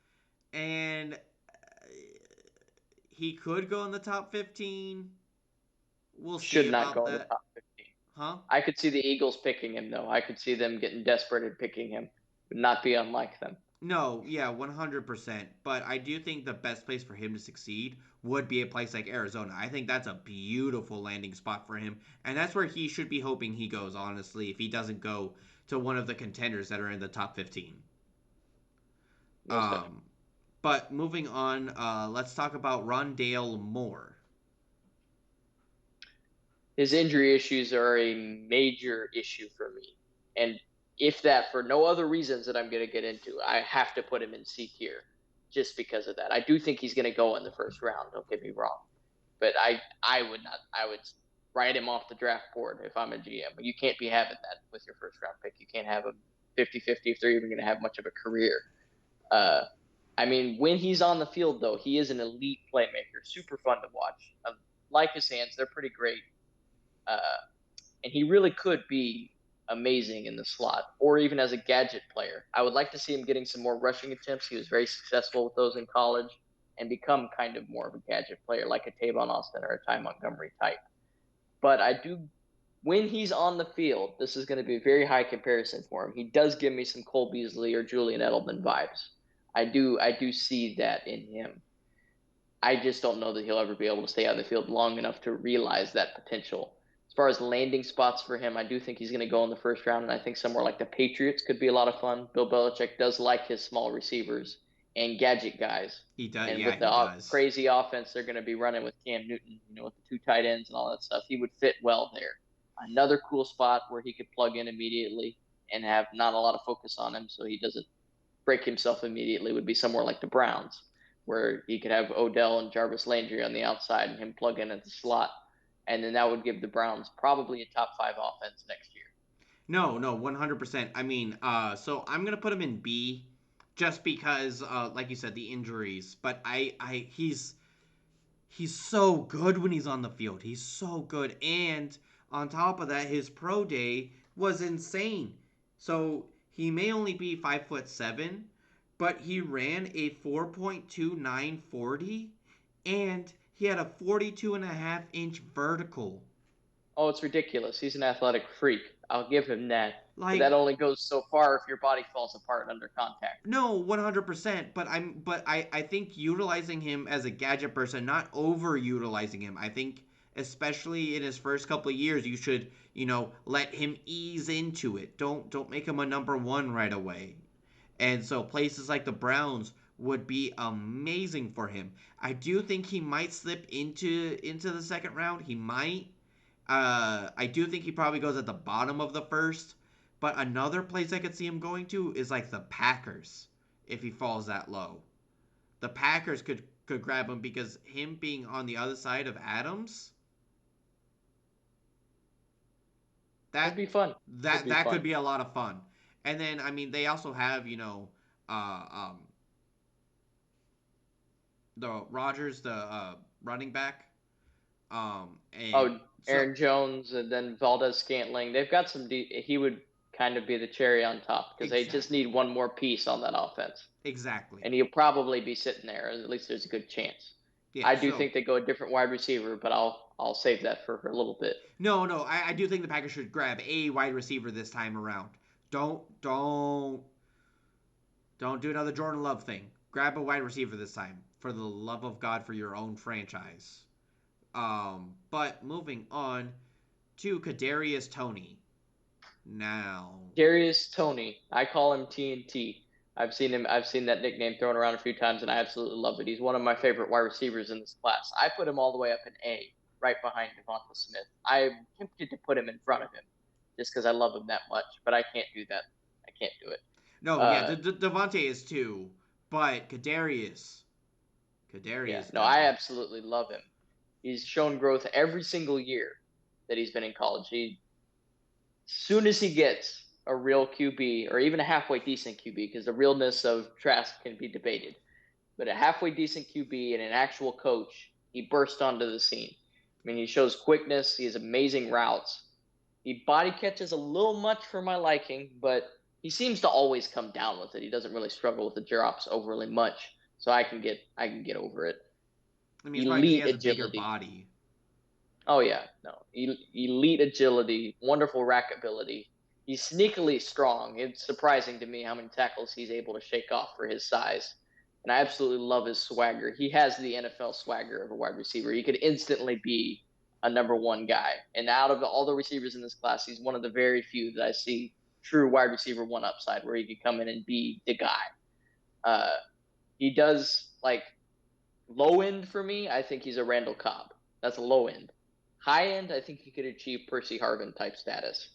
and he could go in the top 15. We'll see Should not about go in the that, top 15. huh? I could see the Eagles picking him, though. I could see them getting desperate and picking him. Would not be unlike them. No, yeah, 100%. But I do think the best place for him to succeed would be a place like Arizona. I think that's a beautiful landing spot for him. And that's where he should be hoping he goes, honestly, if he doesn't go to one of the contenders that are in the top 15. Most definitely. Um, but moving on, let's talk about Rondale Moore. His injury issues are a major issue for me. And if that, for no other reasons that I'm going to get into, I have to put him in C tier just because of that. I do think he's going to go in the first round. Don't get me wrong. But I would not, I would write him off the draft board if I'm a GM. You can't be having that with your first round pick. You can't have him 50-50 if they're even going to have much of a career. Uh, I mean, when he's on the field, though, he is an elite playmaker, super fun to watch. Like his hands, they're pretty great. Uh, and he really could be amazing in the slot or even as a gadget player. I would like to see him getting some more rushing attempts. He was very successful with those in college and become kind of more of a gadget player like a Tavon Austin or a Ty Montgomery type. But I do, when he's on the field, this is going to be a very high comparison for him. He does give me some Cole Beasley or Julian Edelman vibes. I do see that in him. I just don't know that he'll ever be able to stay on the field long enough to realize that potential. As far as landing spots for him, I do think he's going to go in the first round, and I think somewhere like the Patriots could be a lot of fun. Bill Belichick does like his small receivers and gadget guys, He does, and yeah, with he the does. crazy offense they're going to be running with Cam Newton, with the two tight ends and all that stuff, he would fit well there. Another cool spot where he could plug in immediately and have not a lot of focus on him, so he doesn't break himself immediately would be somewhere like the Browns, where he could have Odell and Jarvis Landry on the outside and him plug in at the slot. And then that would give the Browns probably a top five offense next year. No, no, 100%. I mean, so I'm gonna put him in B. just because, like you said, the injuries. But he's so good when he's on the field. He's so good, and on top of that, his pro day was insane. So he may only be 5'7", but he ran a 4.2940, and he had a 42.5-inch vertical. Oh, it's ridiculous. He's an athletic freak. I'll give him that. But that Like, only goes so far if your body falls apart under contact. no, 100%. But I think utilizing him as a gadget person, not overutilizing him. I think especially in his first couple of years, you should let him ease into it. Don't make him a number one right away. And so places like the Browns would be amazing for him. I do think he might slip into the second round. He might. I do think he probably goes at the bottom of the first. But another place I could see him going to is like the Packers if he falls that low. The Packers could grab him because him being on the other side of Adams, It'd that be fun. It'd be that fun. could be a lot of fun. And then I mean they also have uh, um, the Rogers, the running back, and Oh, so Aaron Jones and then Valdez Scantling. They've got some. He would kind of be the cherry on top because they just exactly, need one more piece on that offense, exactly, and he'll probably be sitting there. At least there's a good chance. yeah. I do So think they go a different wide receiver, but I'll save that for a little bit. no, I do think the Packers should grab a wide receiver this time around. Don't do another Jordan Love thing. Grab a wide receiver this time, for the love of God, for your own franchise. But moving on to Kadarius Toney. Now, Darius Tony, I call him TNT. I've seen him. I've seen that nickname thrown around a few times, and I absolutely love it. He's one of my favorite wide receivers in this class. I put him all the way up in A, right behind Devonta Smith. I'm tempted to put him in front of him, just because I love him that much, but I can't do that. I can't do it. no, yeah, Uh, Devontae is too, but yeah, Kadarius no, I now. absolutely love him. He's shown growth every single year that he's been in college. He soon as he gets a real QB or even a halfway decent QB, because the realness of Trask can be debated, but a halfway decent QB and an actual coach, he burst onto the scene. I mean, he shows quickness, he has amazing routes. He body catches a little much for my liking, but he seems to always come down with it. He doesn't really struggle with the drops overly much, so I can get over it. I mean, it's probably because he Elite has a bigger agility. body. Oh yeah, no, elite agility, wonderful rack ability. He's sneakily strong. It's surprising to me how many tackles he's able to shake off for his size. And I absolutely love his swagger. He has the NFL swagger of a wide receiver. He could instantly be a number one guy. And out of all the receivers in this class, he's one of the very few that I see true wide receiver one upside where he could come in and be the guy. Uh, he does like low end for me. I think he's a Randall Cobb. That's a low end. High end, I think he could achieve Percy Harvin type status.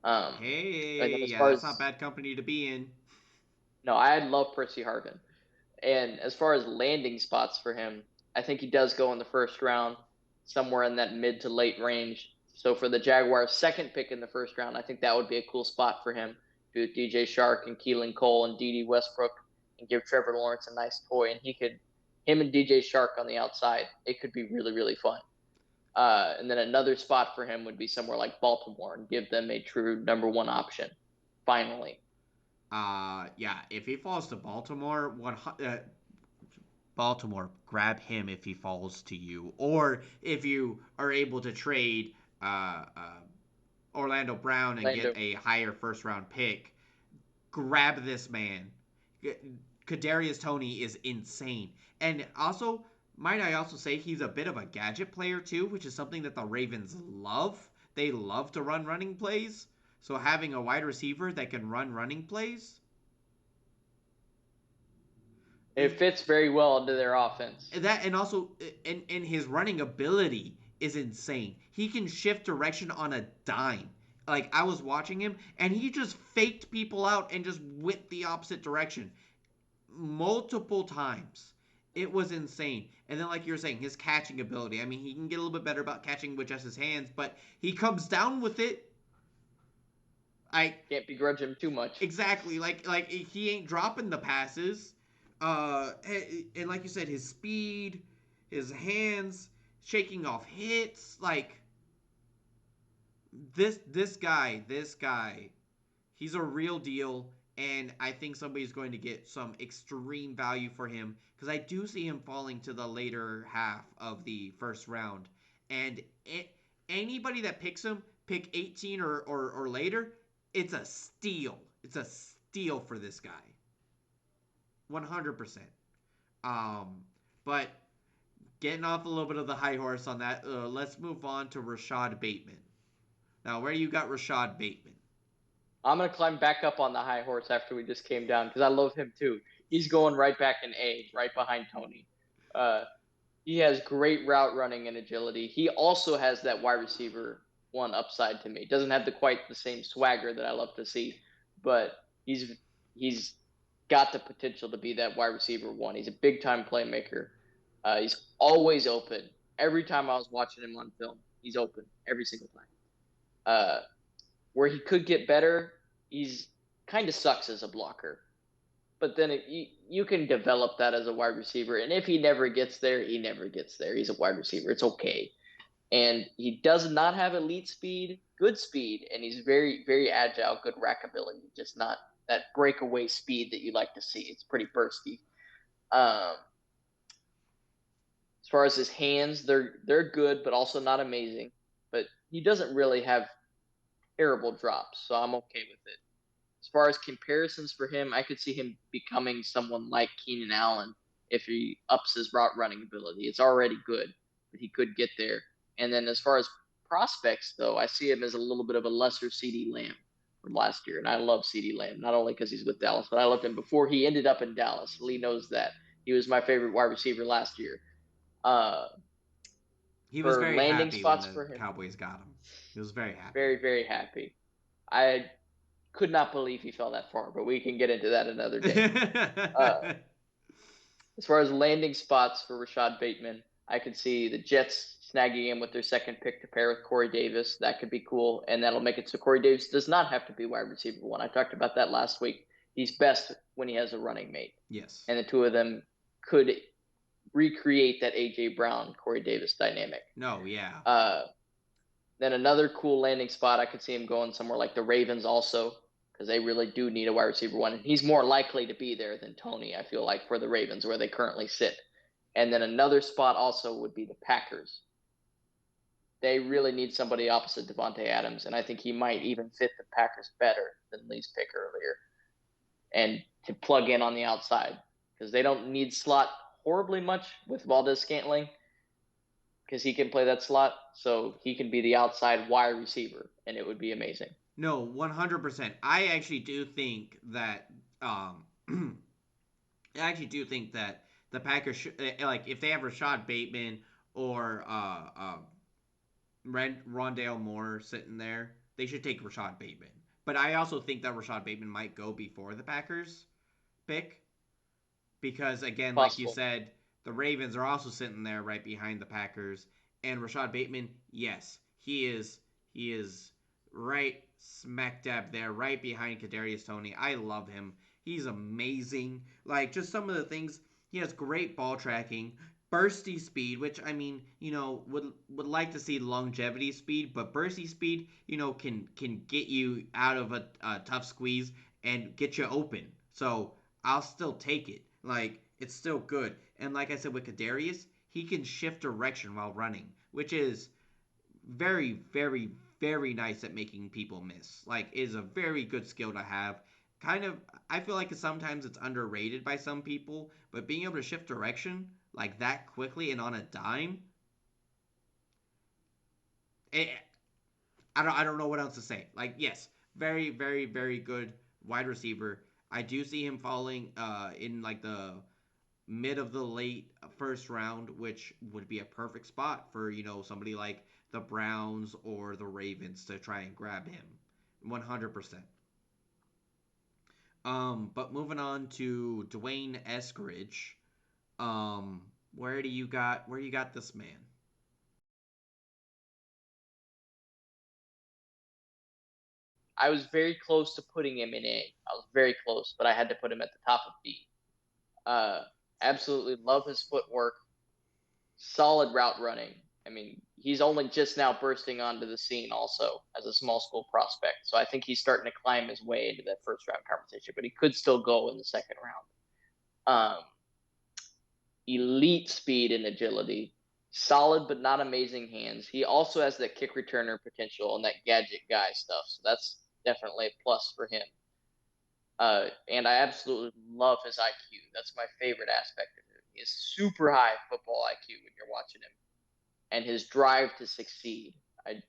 Um, and then Hey, as yeah, far that's not as bad company to be in. no, I love Percy Harvin. And as far as landing spots for him, I think he does go in the first round, somewhere in that mid to late range. So for the Jaguars' second pick in the first round, I think that would be a cool spot for him to DJ Shark and Keelan Cole and D.D. Westbrook and give Trevor Lawrence a nice toy. And him and DJ Shark on the outside, it could be really, really fun. And then another spot for him would be somewhere like Baltimore and give them a true number one option. Finally, Yeah, if he falls to Baltimore, Baltimore, grab him if he falls to you, or if you are able to trade Orlando Brown and get Orlando. a higher first round pick, grab this man. Kadarius Toney is insane, and also might I also say he's a bit of a gadget player too, which is something that the Ravens love. They love to run running plays, so having a wide receiver that can run running plays, It fits very well into their offense. that and also and his running ability is insane. He can shift direction on a dime. Like I was watching him and he just faked people out and just went the opposite direction multiple times. It was insane. And then like you were saying, his catching ability. I mean, he can get a little bit better about catching with just his hands, but he comes down with it. Like Can't begrudge him too much. exactly, like he ain't dropping the passes. And like you said, his speed, his hands, shaking off hits, like this guy, he's a real deal, and I think somebody's going to get some extreme value for him because I do see him falling to the later half of the first round, and anybody that picks him, pick 18 or later, it's a steal. It's a steal for this guy, 100%. Um, but getting off a little bit of the high horse on that, let's move on to Rashad Bateman. Now, where you got Rashad Bateman? I'm gonna climb back up on the high horse after we just came down because I love him too. He's going right back in A, right behind Tony. Uh, he has great route running and agility. He also has that wide receiver one upside to me. Doesn't have the quite the same swagger that I love to see, but he's got the potential to be that wide receiver one. He's a big time playmaker. He's always open. Every time I was watching him on film, he's open every single time. Where he could get better, he's kind of sucks as a blocker. But then you can develop that as a wide receiver. And if he never gets there, he never gets there. He's a wide receiver. It's okay. And he does not have elite speed, good speed, and he's very, very agile, good rack ability, just not that breakaway speed that you like to see. It's pretty bursty. As far as his hands, they're good, but also not amazing. But he doesn't really have terrible drops, so I'm okay with it. As far as comparisons for him, I could see him becoming someone like Keenan Allen if he ups his route running ability. It's already good, but he could get there. And then as far as prospects, though, I see him as a little bit of a lesser CD Lamb from last year. And I love CD Lamb, not only because he's with Dallas, but I loved him before he ended up in Dallas. Lee knows that. He was my favorite wide receiver last year. Uh, He was for very landing happy when spots the for him, Cowboys got him. He was very happy. very, very happy. I could not believe he fell that far, but we can get into that another day. Uh, as far as landing spots for Rashad Bateman, I could see the Jets snagging him with their second pick to pair with Corey Davis. That could be cool, and that'll make it so Corey Davis does not have to be wide receiver one. I talked about that last week. He's best when he has a running mate, Yes. and the two of them could recreate that AJ Brown Corey Davis dynamic. No, yeah. Uh, then another cool landing spot, I could see him going somewhere like the Ravens also, because they really do need a wide receiver one. And he's more likely to be there than Tony, I feel like, for the Ravens, where they currently sit. And then another spot also would be the Packers. They really need somebody opposite Devontae Adams, and I think he might even fit the Packers better than Lee's pick earlier. And to plug in on the outside, because they don't need slot horribly much with Valdez Scantling, because he can play that slot, so he can be the outside wide receiver, and it would be amazing. No, 100%. I actually do think that um I actually do think that the Packers should, like, if they have Rashad Bateman or Rondale Moore sitting there, they should take Rashad Bateman. But I also think that Rashad Bateman might go before the Packers pick because, again, like you Possible. said, the Ravens are also sitting there right behind the Packers, and Rashad Bateman, yes, he is right smack dab there, right behind Kadarius Toney. I love him. He's amazing. Like, just some of the things, he has great ball tracking, bursty speed, which, I mean, would like to see longevity speed, but bursty speed, can get you out of a tough squeeze and get you open. So I'll still take it. Like, it's still good. And like I said with Kadarius, he can shift direction while running, which is very, very, very nice at making people miss. Like, it is a very good skill to have. Kind of, I feel like sometimes it's underrated by some people, but being able to shift direction like that quickly and on a dime, it, I don't know what else to say. Like, yes, very, very, very good wide receiver. I do see him falling in like the mid of the late first round, which would be a perfect spot for somebody like the Browns or the Ravens to try and grab him, 100%. But moving on to Dwayne Eskridge, where you got this man? I was very close to putting him in A. I was very close, but I had to put him at the top of B. Uh, Absolutely love his footwork, solid route running. I mean, he's only just now bursting onto the scene also as a small school prospect. So I think he's starting to climb his way into that first round conversation, but he could still go in the second round. Elite speed and agility, solid but not amazing hands. He also has that kick returner potential and that gadget guy stuff. So that's definitely a plus for him. And I absolutely love his IQ. That's my favorite aspect of him. He has super high football IQ when you're watching him, and his drive to succeed. I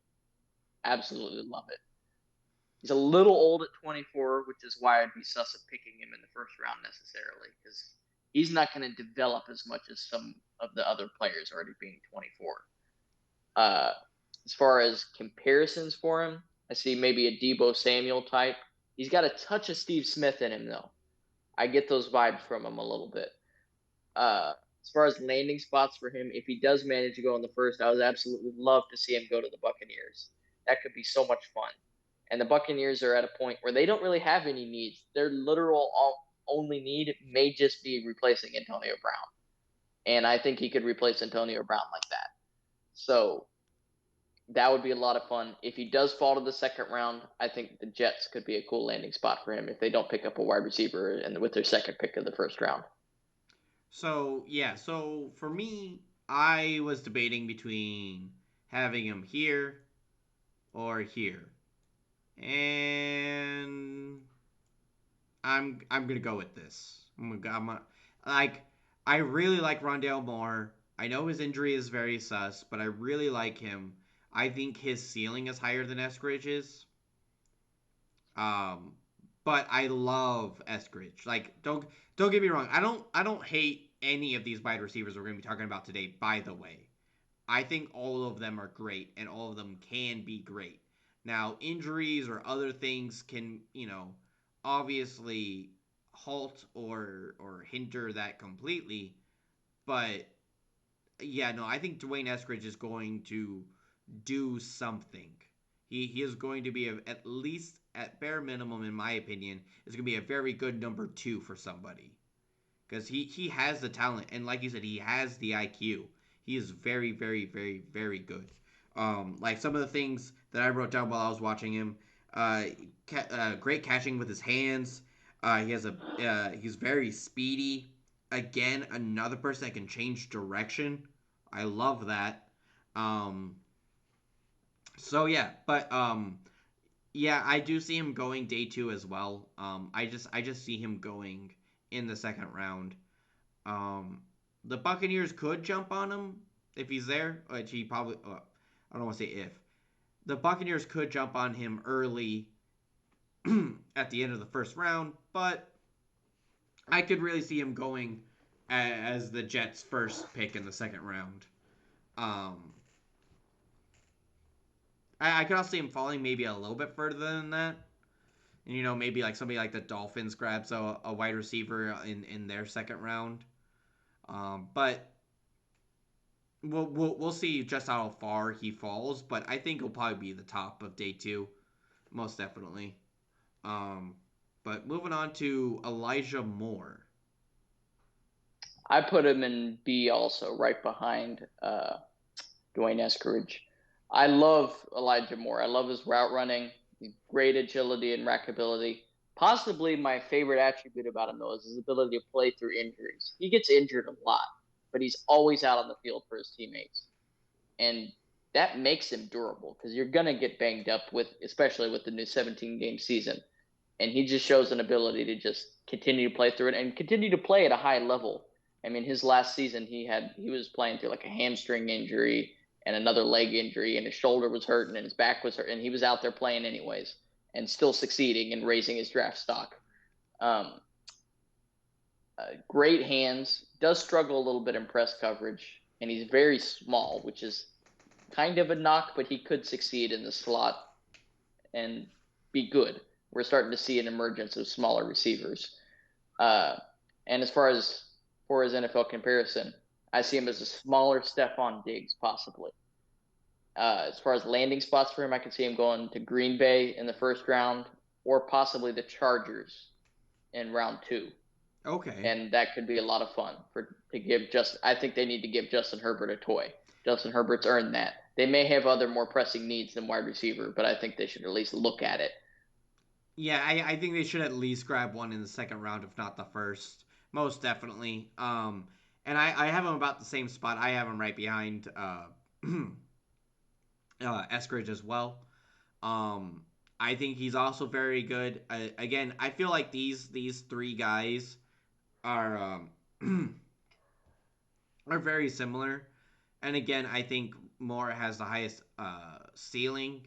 absolutely love it. He's a little old at 24, which is why I'd be sus of picking him in the first round necessarily, because he's not going to develop as much as some of the other players already being 24. Uh, as far as comparisons for him, I see maybe a Debo Samuel type. He's got a touch of Steve Smith in him, though. I get those vibes from him a little bit. Uh, as far as landing spots for him, if he does manage to go in the first, I would absolutely love to see him go to the Buccaneers. That could be so much fun. And the Buccaneers are at a point where they don't really have any needs. Their literal only need may just be replacing Antonio Brown. And I think he could replace Antonio Brown like that. So that would be a lot of fun. If he does fall to the second round, I think the Jets could be a cool landing spot for him if they don't pick up a wide receiver and with their second pick of the first round. So yeah, so for me, I was debating between having him here or here, and I'm gonna go with this. Like I really like Rondale Moore. I know his injury is very sus, but I really like him. I think his ceiling is higher than Eskridge's. Um, but I love Eskridge. Like don't get me wrong. I don't hate any of these wide receivers we're gonna be talking about today. By the way, I think all of them are great, and all of them can be great. Now, injuries or other things can, obviously halt or hinder that completely. But yeah, no, I think Dwayne Eskridge is going to do something. He is going to be at least at bare minimum, in my opinion, is going to be a very good number two for somebody because he has the talent, and like you said, he has the IQ. He is very, very, very, very good. Like some of the things that I wrote down while I was watching him, uh, great catching with his hands. He's very speedy. Again, another person that can change direction. I love that. Um, so yeah, but yeah, I do see him going day two as well. I just see him going in the second round. Um, the Buccaneers could jump on him if he's there, which he probably. I don't want to say if. The Buccaneers could jump on him early at the end of the first round, but I could really see him going as the Jets' first pick in the second round. Um, I could also see him falling maybe a little bit further than that. And, maybe like somebody like the Dolphins grabs a wide receiver in their second round. But we'll see just how far he falls. But I think he'll probably be the top of day two, most definitely. Um, but moving on to Elijah Moore. I put him in B also, right behind Dwayne Eskridge. I love Elijah Moore. I love his route running, great agility and rackability. Possibly my favorite attribute about him, though, is his ability to play through injuries. He gets injured a lot, but he's always out on the field for his teammates. And that makes him durable because you're going to get banged up with, especially with the new 17 game season. And he just shows an ability to just continue to play through it and continue to play at a high level. I mean, his last season he was playing through like a hamstring injury and another leg injury, and his shoulder was hurting and his back was hurt, and he was out there playing anyways and still succeeding and raising his draft stock. Um, Great hands, does struggle a little bit in press coverage, and he's very small, which is kind of a knock, but he could succeed in the slot and be good. We're starting to see an emergence of smaller receivers. Uh, and as far as for his NFL comparison, I see him as a smaller Stephon Diggs, possibly. As far as landing spots for him, I could see him going to Green Bay in the first round, or possibly the Chargers in round two, Okay. and that could be a lot of fun for to give just. I think they need to give Justin Herbert a toy. Justin Herbert's earned that. They may have other more pressing needs than wide receiver, but I think they should at least look at it. Yeah, I think they should at least grab one in the second round, if not the first. Most definitely. And I have him about the same spot. I have him right behind Eskridge as well. Um, I think he's also very good. Again, I feel like these three guys are are very similar. And again, I think Moore has the highest ceiling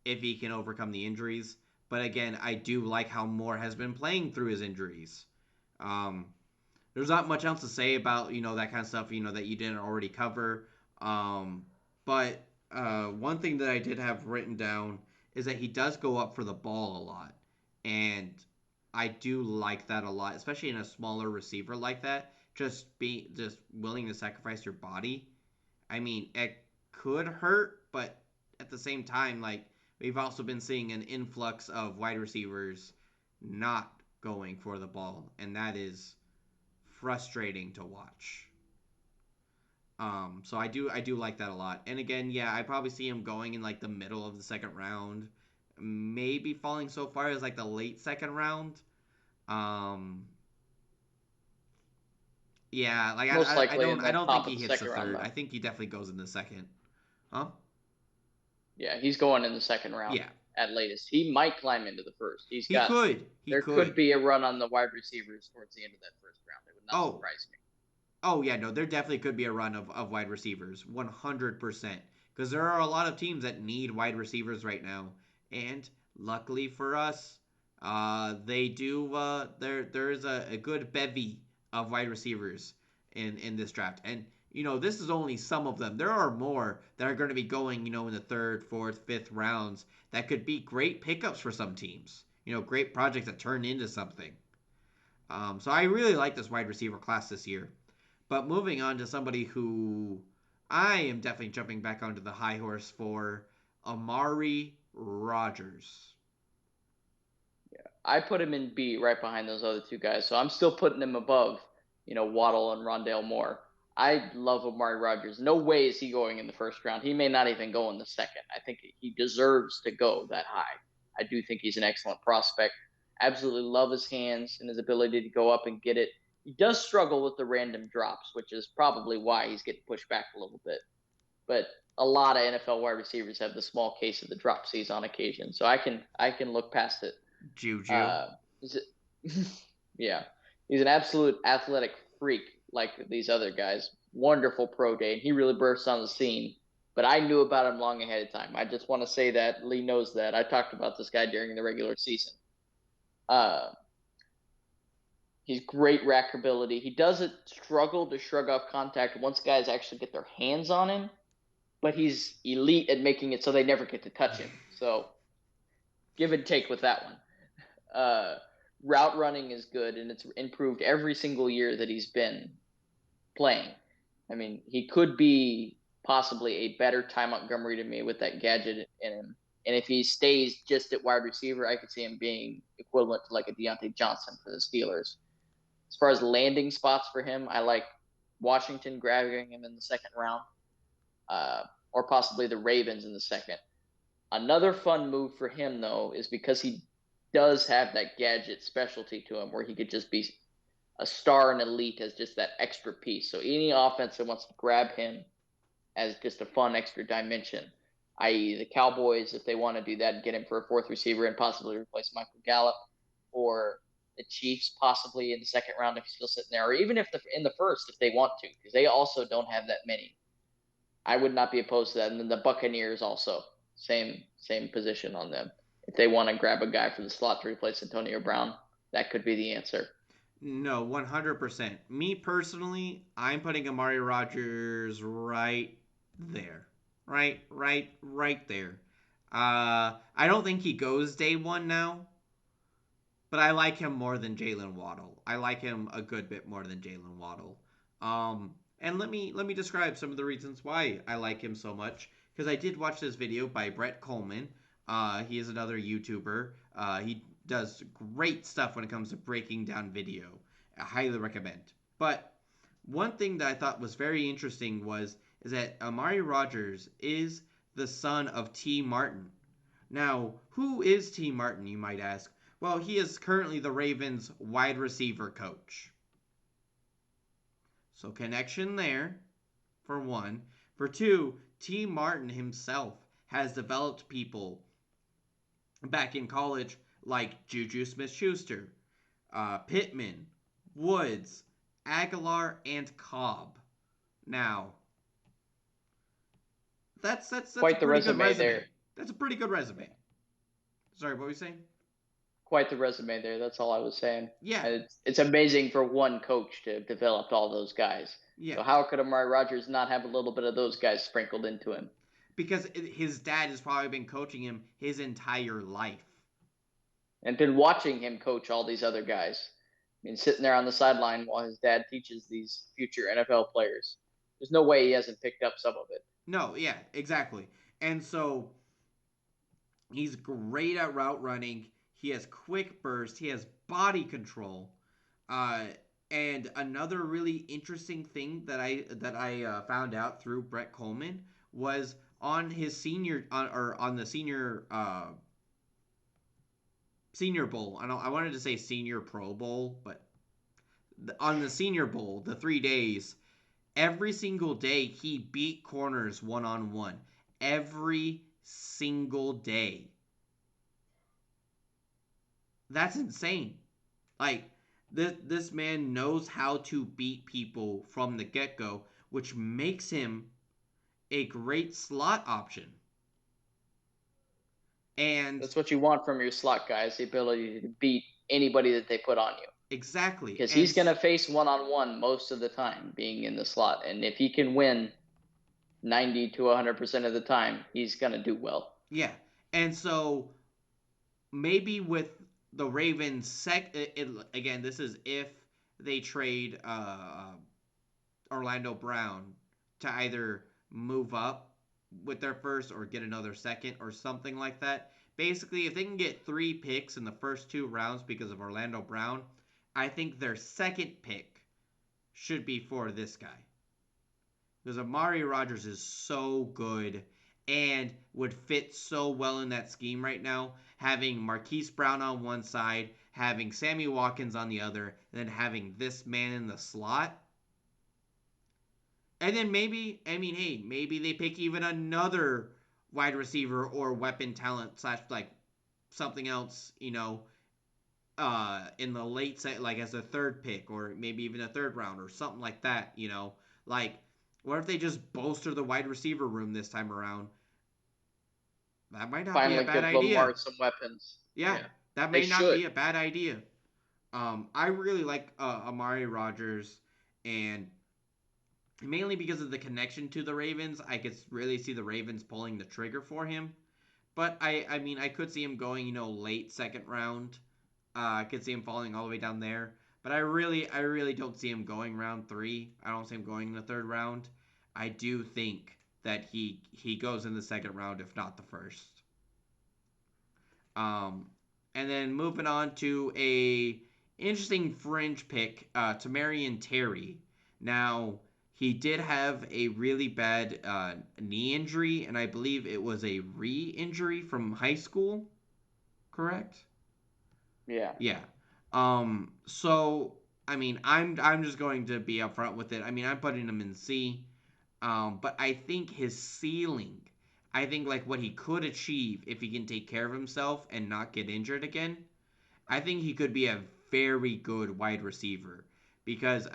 if he can overcome the injuries. But again, I do like how Moore has been playing through his injuries. Um, there's not much else to say about that kind of stuff that you didn't already cover. Um, but one thing that I did have written down is that he does go up for the ball a lot, and I do like that a lot, especially in a smaller receiver like that. Just willing to sacrifice your body. I mean, it could hurt, but at the same time, like we've also been seeing an influx of wide receivers not going for the ball, and that is frustrating to watch. So I do like that a lot. And again, yeah, I probably see him going in like the middle of the second round, maybe falling so far as like the late second round. Um, yeah, like I, Most I I likely don't in I the don't think top of he the hits the second round, third. I though. think he definitely goes in the second. Huh? Yeah, he's going in the second round Yeah, at latest. He might climb into the first. He's he got. could. He There could could. be a run on the wide receivers towards the end of that first round. It would not Oh, surprise me. Oh yeah, no, there definitely could be a run of wide receivers, 100%. Because there are a lot of teams that need wide receivers right now, and luckily for us, they do. There is a good bevy of wide receivers in this draft, and this is only some of them. There are more that are going to be going, in the third, fourth, fifth rounds that could be great pickups for some teams. Great projects that turn into something. So I really like this wide receiver class this year. But moving on to somebody who I am definitely jumping back onto the high horse for, Amari Rogers. I put him in B right behind those other two guys, so I'm still putting him above, Waddle and Rondale Moore. I love Amari Rogers. No way is he going in the first round. He may not even go in the second. I think he deserves to go that high. I do think he's an excellent prospect. Absolutely love his hands and his ability to go up and get it. He does struggle with the random drops, which is probably why he's getting pushed back a little bit. But a lot of NFL wide receivers have the small case of the drop C's on occasion, so I can look past it. Juju. Uh, he's yeah, he's an absolute athletic freak like these other guys. Wonderful pro day, and he really burst on the scene. But I knew about him long ahead of time. I just want to say that Lee knows that. I talked about this guy during the regular season. Uh, he's great rack ability. He doesn't struggle to shrug off contact once guys actually get their hands on him, but he's elite at making it so they never get to touch him. So give and take with that one. Uh, route running is good, and it's improved every single year that he's been playing. I mean, he could be possibly a better Ty Montgomery to me with that gadget in him. And if he stays just at wide receiver, I could see him being equivalent to like a Deontay Johnson for the Steelers. As far as landing spots for him, I like Washington grabbing him in the second round, uh, or possibly the Ravens in the second. Another fun move for him, though, is because he does have that gadget specialty to him where he could just be a star and elite as just that extra piece. So any offense that wants to grab him as just a fun extra dimension, i.e., the Cowboys, if they want to do that, get him for a fourth receiver and possibly replace Michael Gallup, or the Chiefs possibly in the second round if he's still sitting there, or even if in the first if they want to, because they also don't have that many. I would not be opposed to that. And then the Buccaneers also same position on them. If they want to grab a guy for the slot to replace Antonio Brown, that could be the answer. No, 100%. Me personally, I'm putting Amari Rogers right there. Right there. I don't think he goes day one now, but I like him more than Jalen Waddle. I like him a good bit more than Jalen Waddle. And let me describe some of the reasons why I like him so much. because I did watch this video by Brett Coleman. He is another YouTuber. He does great stuff when it comes to breaking down video. I highly recommend. But one thing that I thought was very interesting was is that Amari Rogers is the son of T. Martin. Now, who is T. Martin, you might ask? Well, he is currently the Ravens wide receiver coach. So, connection there, for one. For two, T. Martin himself has developed people back in college like Juju Smith Schuster, Pittman, Woods, Aguilar, and Cobb. Now, that's a Quite the pretty good resume resume. there. That's a pretty good Yeah. resume. Sorry, what were you saying? Quite the resume there. That's all I was saying. Yeah, It's amazing for one coach to have developed all those guys. yeah. So how could Amari Rogers not have a little bit of those guys sprinkled into him? Because his dad has probably been coaching him his entire life. And been watching him coach all these other guys. I mean, sitting there on the sideline while his dad teaches these future NFL players. There's no way he hasn't picked up some of it. No, yeah, exactly. And so he's great at route running. He has quick burst. He has body control. Uh, and another really interesting thing that I found out through Brett Coleman was on his senior on the senior bowl. I wanted to say senior Pro Bowl, but on the Senior Bowl, the 3 days, every single day he beat corners one on one. Every single day. That's insane. Like this man knows how to beat people from the get go, which makes him a great slot option. And That's what you want from your slot guys, the ability to beat anybody that they put on you. exactly. Because he's going to face one on one most of the time being in the slot. And if he can win 90 to 100% of the time, he's going to do well. Yeah. And so maybe with the Ravens again, this is if they trade Orlando Brown to either move up with their first or get another second or something like that. Basically, if they can get 3 picks in the first 2 rounds because of Orlando Brown, I think their second pick should be for this guy. Because Amari Rogers is so good and would fit so well in that scheme right now. Having Marquise Brown on one side, having Sammy Watkins on the other, and then having this man in the slot. And then maybe, I mean, hey, maybe they pick even another wide receiver or weapon talent slash like something else, in the late set, like as a third pick or maybe even a third round or something like that. Like, what if they just bolster the wide receiver room this time around? That might not be a Finally, bad give idea. Lamar some weapons. Yeah, Yeah, that they may not should. be a bad idea. I really like Amari Rogers, and mainly because of the connection to the Ravens, I could really see the Ravens pulling the trigger for him. But I mean, I could see him going, late second round. I could see him falling all the way down there. But I really don't see him going round 3. I don't see him going in the third round. I do think that he goes in the second round, if not the first. Um, and then moving on to a interesting fringe pick, to Marion Terry. Now he did have a really bad knee injury, and I believe it was a re-injury from high school. Correct? Yeah. Yeah. So I mean, I'm just going to be upfront with it. I mean, I'm putting him in C. But I think his ceiling, I think like what he could achieve if he can take care of himself and not get injured again. I think he could be a very good wide receiver because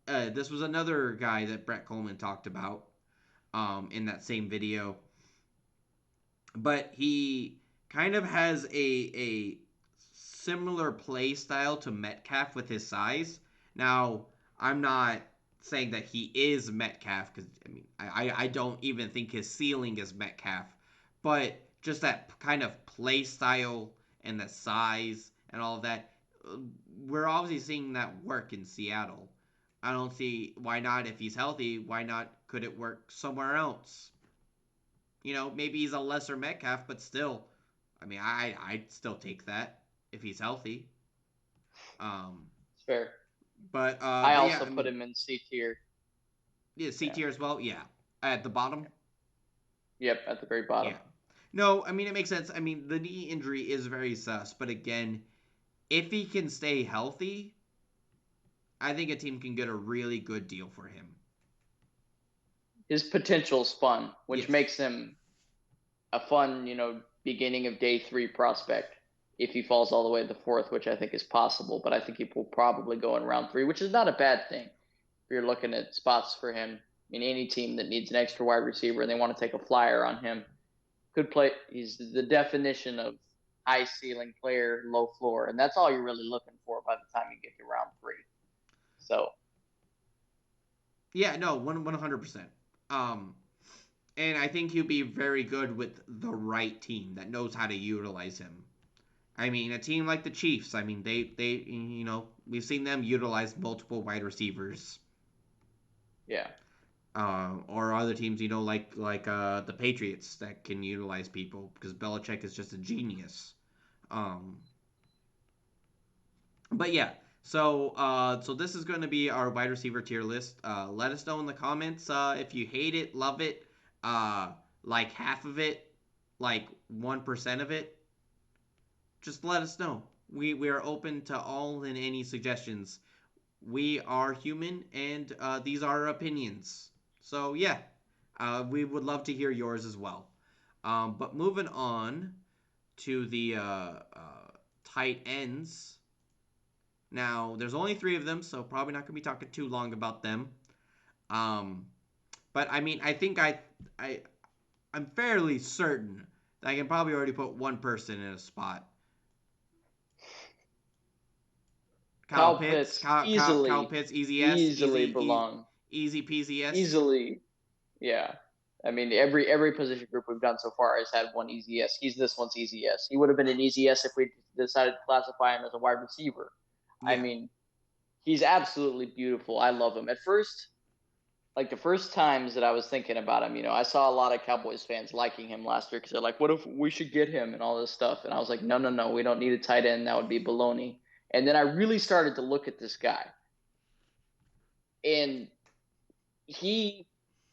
this was another guy that Brett Coleman talked about in that same video, but he kind of has a similar play style to Metcalf with his size. Now, I'm not saying that he is Metcalf because I mean I don't even think his ceiling is Metcalf, but just that kind of play style and the size and all of that, we're obviously seeing that work in Seattle. I don't see why not if he's healthy. Why not could it work somewhere else? Maybe he's a lesser Metcalf, but still, I mean, I'd still take that if he's healthy. Um, It's fair. I but yeah, also I put mean, him in C tier. yeah, C Yeah. tier as well. Yeah, at the bottom. Yep, at the very bottom. Yeah. No, I mean it makes sense. I mean the knee injury is very sus, but again, if he can stay healthy, I think a team can get a really good deal for him. His potential's fun, which Yes. makes him a fun, beginning of day 3 prospect if he falls all the way to the fourth, which I think is possible. But I think he will probably go in round 3, which is not a bad thing. If you're looking at spots for him in any team that needs an extra wide receiver and they want to take a flyer on him, could play. He's the definition of high ceiling player, low floor, and that's all you're really looking for by the time you get to round 3. So Yeah, no, 100%. Um and I think he'll be very good with the right team that knows how to utilize him. I mean, a team like the Chiefs, I mean, we've seen them utilize multiple wide receivers. yeah, Or other teams, like the Patriots that can utilize people because Belichick is just a genius. Um, but yeah, so this is going to be our wide receiver tier list. Let us know in the comments if you hate it, love it, uh, like half of it, like 1% of it. Just let us know. We are open to all and any suggestions. We are human, and these are our opinions. So yeah, we would love to hear yours as well. But moving on to the tight ends. Now, there's only three of them, so probably not going to be talking too long about them. Um, but I mean, I think I, I'm fairly certain that I can probably already put one person in a spot. Kyle Kyle Pitts, Pitts Kyle easily, Pitts, easy S, easily belong. easy peasy S. Easily, yeah. I mean, every position group we've done so far has had one easy yes. He's this one's easy yes. He would have been an easy yes if we decided to classify him as a wide receiver. I Yeah, mean, he's absolutely beautiful. I love him. At first, like the first times that I was thinking about him, I saw a lot of Cowboys fans liking him last year because they're like, "What if we should get him?" and all this stuff. And I was like, "No, no, no, we don't need a tight end. That would be baloney." And then I really started to look at this guy, and he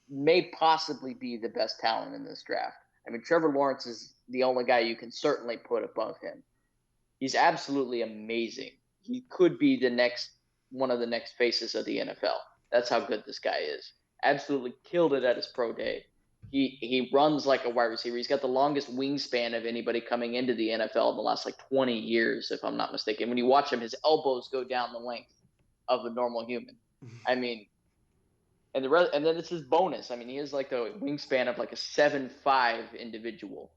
may possibly be the best talent in this draft. I mean, Trevor Lawrence is the only guy you can certainly put above him. He's absolutely amazing. He could be the next one of the next faces of the NFL. That's how good this guy is. Absolutely killed it at his pro day. He runs like a wide receiver. He's got the longest wingspan of anybody coming into the NFL in the last like 20 years, if I'm not mistaken. When you watch him, his elbows go down the length of a normal human. I mean, and then it's his bonus. I mean, he has like the wingspan of like a 7'5" individual.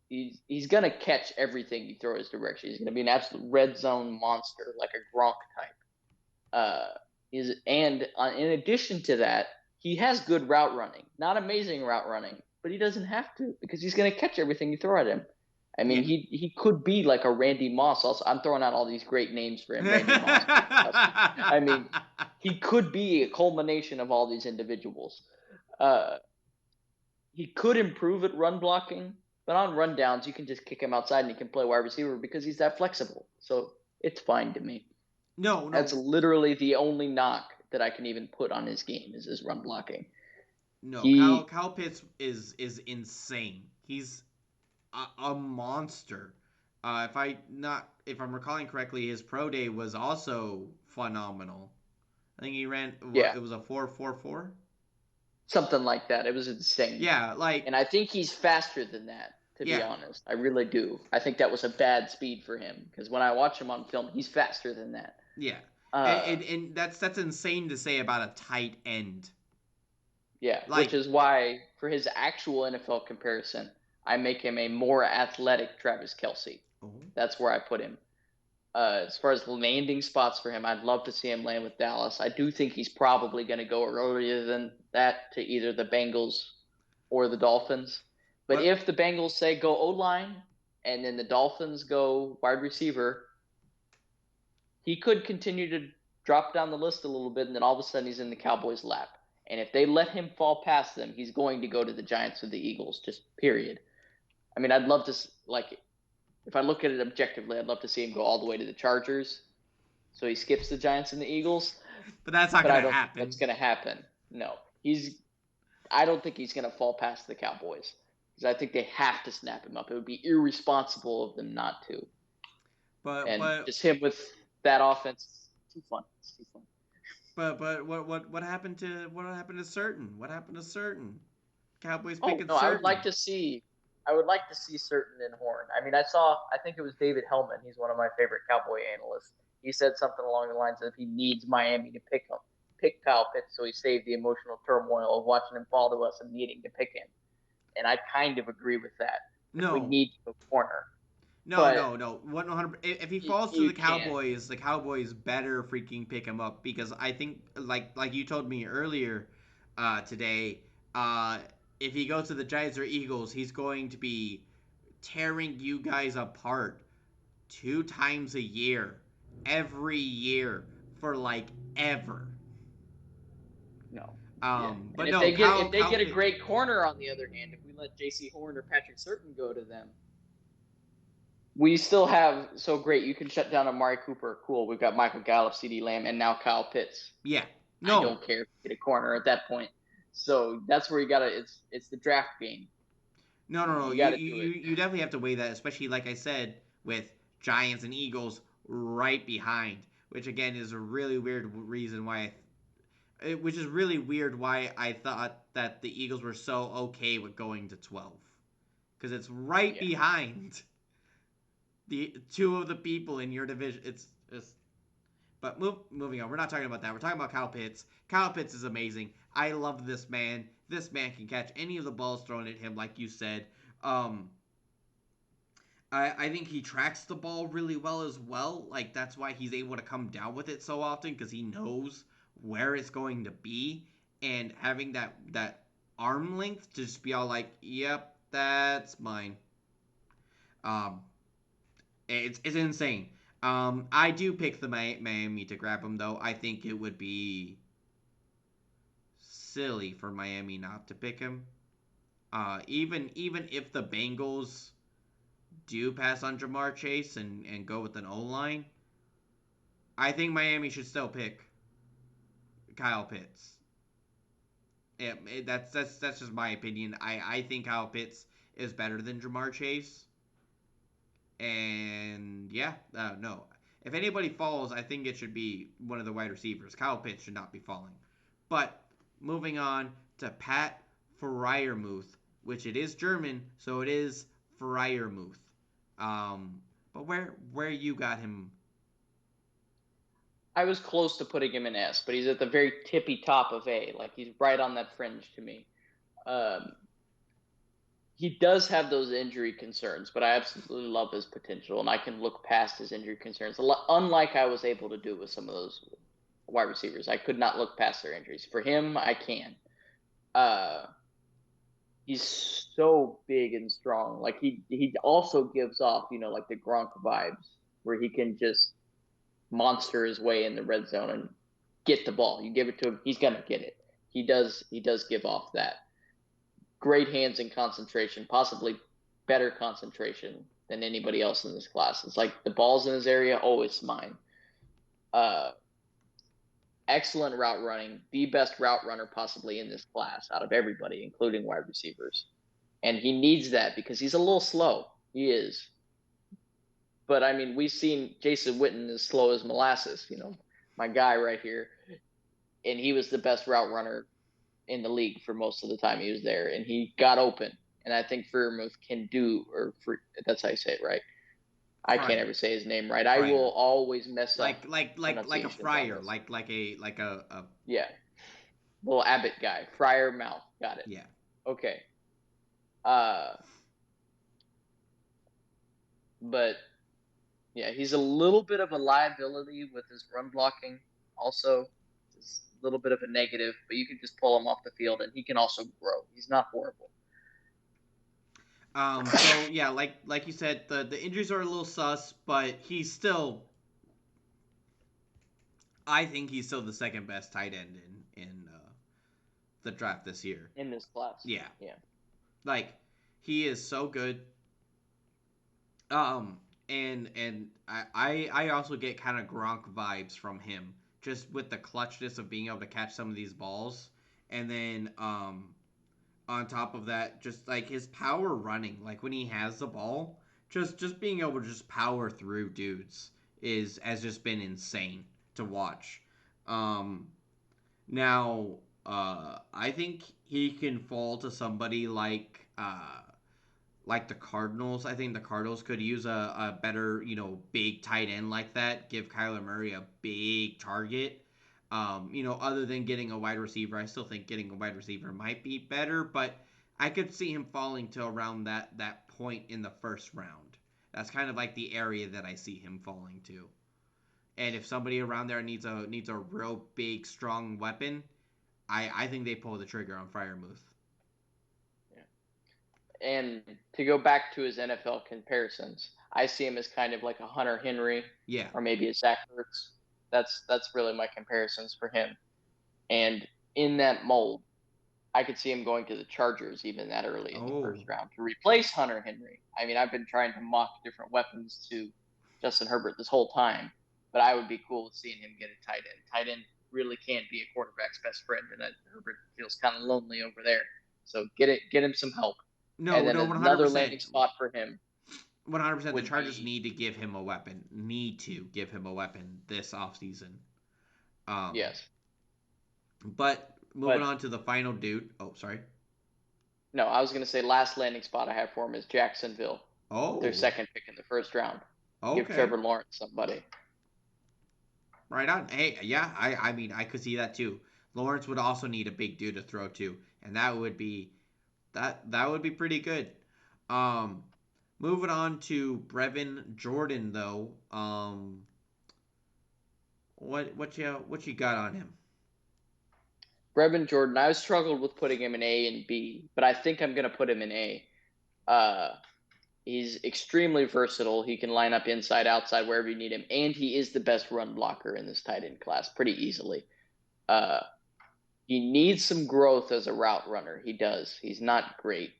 He's gonna catch everything you throw his direction. He's gonna be an absolute red zone monster, like a Gronk type. In addition to that, he has good route running. Not amazing route running, but he doesn't have to because he's gonna catch everything you throw at him. I mean, yeah. he could be like a Randy Moss. Also, I'm throwing out all these great names for him. Randy Moss. I mean, he could be a culmination of all these individuals. Uh, he could improve at run blocking, but on run downs, you can just kick him outside and he can play wide receiver because he's that flexible. So it's fine to me. No, That's no, literally the only knock that I can even put on his game is his run blocking. no. He, Kyle Pitts is insane. He's a monster. If I'm recalling correctly, his pro day was also phenomenal. I think he ran yeah, it was a 4.44. something like that. It was insane. Yeah, And I think he's faster than that, to be yeah, honest. I really do. I think that was a bad speed for him because when I watch him on film, he's faster than that. yeah. And, Uh, and and that's insane to say about a tight end. Yeah, which Like, is why for his actual NFL comparison, I make him a more athletic Travis Kelsey. oh, That's where I put him. As far as landing spots for him, I'd love to see him land with Dallas. I do think he's probably going to go earlier than that to either the Bengals or the Dolphins. But but if the Bengals say go O line and then the Dolphins go wide receiver, he could continue to drop down the list a little bit, and then all of a sudden he's in the Cowboys' lap. And if they let him fall past them, he's going to go to the Giants or the Eagles, just period. I mean, I'd love to, like, if I look at it objectively, I'd love to see him go all the way to the Chargers. So he skips the Giants and the Eagles. But that's not But gonna I don't think happen. that's going to happen. No. I don't think he's going to fall past the Cowboys. Because I think they have to snap him up. It would be irresponsible of them not to. But And but just him with that offense, too fun. It's too fun. but what happened to Certain? What happened to Certain? Cowboys Oh picking no, I would like Certain. to see. I would like to see Certain and Horn. I mean, I think it was David Hellman. He's one of my favorite Cowboy analysts. He said something along the lines of he needs Miami to pick Kyle Pitts, so he saved the emotional turmoil of watching him fall to us and needing to pick him. And I kind of agree with that. If we No, need to corner, no, but no, no. 100. If he falls to you the can't. Cowboys, the Cowboys better freaking pick him up because I think, like you told me earlier, today, uh, if he goes to the Giants or Eagles, he's going to be tearing you guys apart 2 times a year, every year for like ever. No. Yeah. And But no, if they Kyle get a Pitt. great corner on the other hand, if we let J.C. Horn or Patrick Certain go to them, we still have so great. You can shut down Amari Cooper. Cool. We've got Michael Gallup, C.D. Lamb, and now Kyle Pitts. Yeah, I no, don't care if you get a corner at that point. So that's where you gotta. It's the draft game. no, no, no. You You, got to you do it. you definitely have to weigh that, especially like I said with Giants and Eagles right behind, which again is a really weird reason why. Which is really weird why I thought that the Eagles were so okay with going to 12, because it's right Yeah. behind the two of the people in your division. It's But moving on, we're not talking about that. We're talking about Kyle Pitts. Kyle Pitts is amazing. I love this man. This man can catch any of the balls thrown at him, like you said. Um, I think he tracks the ball really well as well. Like that's why he's able to come down with it so often because he knows where it's going to be, and having that arm length to just be all like, "Yep, that's mine." Um, it's insane. I do pick the Miami to grab him though. I think it would be silly for Miami not to pick him. Even if the Bengals do pass on Jamar Chase and go with an O line, I think Miami should still pick Kyle Pitts. That's just my opinion. I think Kyle Pitts is better than Jamar Chase. And yeah, no. If anybody falls, I think it should be one of the wide receivers. Kyle Pitts should not be falling. But moving on to Pat Freiermuth, which it is German, so it is Freiermuth. But where you got him? I was close to putting him in S, but he's at the very tippy top of A. Like he's right on that fringe to me. Um, he does have those injury concerns, but I absolutely love his potential, and I can look past his injury concerns. Unlike I was able to do with some of those wide receivers, I could not look past their injuries. For him, I can. Uh, he's so big and strong. Like he also gives off, like the Gronk vibes, where he can just monster his way in the red zone and get the ball. You give it to him, he's gonna get it. He does give off that great hands and concentration, possibly better concentration than anybody else in this class. It's like the ball's in his area, oh, it's mine. Uh, Excellent route running, the best route runner possibly in this class out of everybody, including wide receivers. And he needs that because he's a little slow. He is. But I mean, we've seen Jason Witten as slow as molasses, my guy right here. And he was the best route runner in the league for most of the time he was there, and he got open. And I think Freiermuth can do, that's how you say it, right? I can't Fryer. ever say his name right. I will Fryer. always mess up Like a pronunciations on fryer, this. like a Yeah, little Abbott guy, Fryer Mouth. Got it. yeah. Okay. Uh, but yeah, he's a little bit of a liability with his run blocking. Also, it's a little bit of a negative, but you can just pull him off the field, and he can also grow. He's not horrible. So yeah, like you said, the injuries are a little sus, but he's still. I think he's still the second best tight end in the draft this year. in this class. Yeah, Yeah. like he is so good. Um, and I also get kind of Gronk vibes from him, just with the clutchness of being able to catch some of these balls, and then on top of that, just like his power running, like when he has the ball, just being able to just power through dudes is has just been insane to watch. Um, now, I think he can fall to somebody like the Cardinals. I think the Cardinals could use a better, big tight end like that. Give Kyler Murray a big target. Other than getting a wide receiver, I still think getting a wide receiver might be better, but I could see him falling to around that point in the first round. That's kind of like the area that I see him falling to. And if somebody around there needs a real big strong weapon, I think they pull the trigger on Fryermuth. Yeah. And to go back to his NFL comparisons, I see him as kind of like a Hunter Henry Yeah. or maybe a Zach Ertz. That's really my comparisons for him. And in that mold, I could see him going to the Chargers even that early in the first Oh. round to replace Hunter Henry. I mean, I've been trying to mock different weapons to Justin Herbert this whole time, but I would be cool with seeing him get a tight end. Tight end really can't be a quarterback's best friend, and that Herbert feels kind of lonely over there. So get him some help. And No, then no, another landing 100%. spot for him 100%. The would Chargers be need to give him a weapon. Need to give him a weapon this offseason. Um, yes, but moving but on to the final dude. Oh, sorry. no, I was going to say last landing spot I have for him is Jacksonville with their Oh, second pick in the first round. Give okay. Trevor Lawrence somebody. Right on. Hey, yeah, I mean, I could see that too. Lawrence would also need a big dude to throw to, and that would be pretty good. Um, moving on to Brevin Jordan though. What you got on him? Brevin Jordan, I struggled with putting him in A and B, but I think I'm going to put him in A. Uh, he's extremely versatile. He can line up inside, outside, wherever you need him, and he is the best run blocker in this tight end class pretty easily. Uh, he needs some growth as a route runner. He does. He's not great.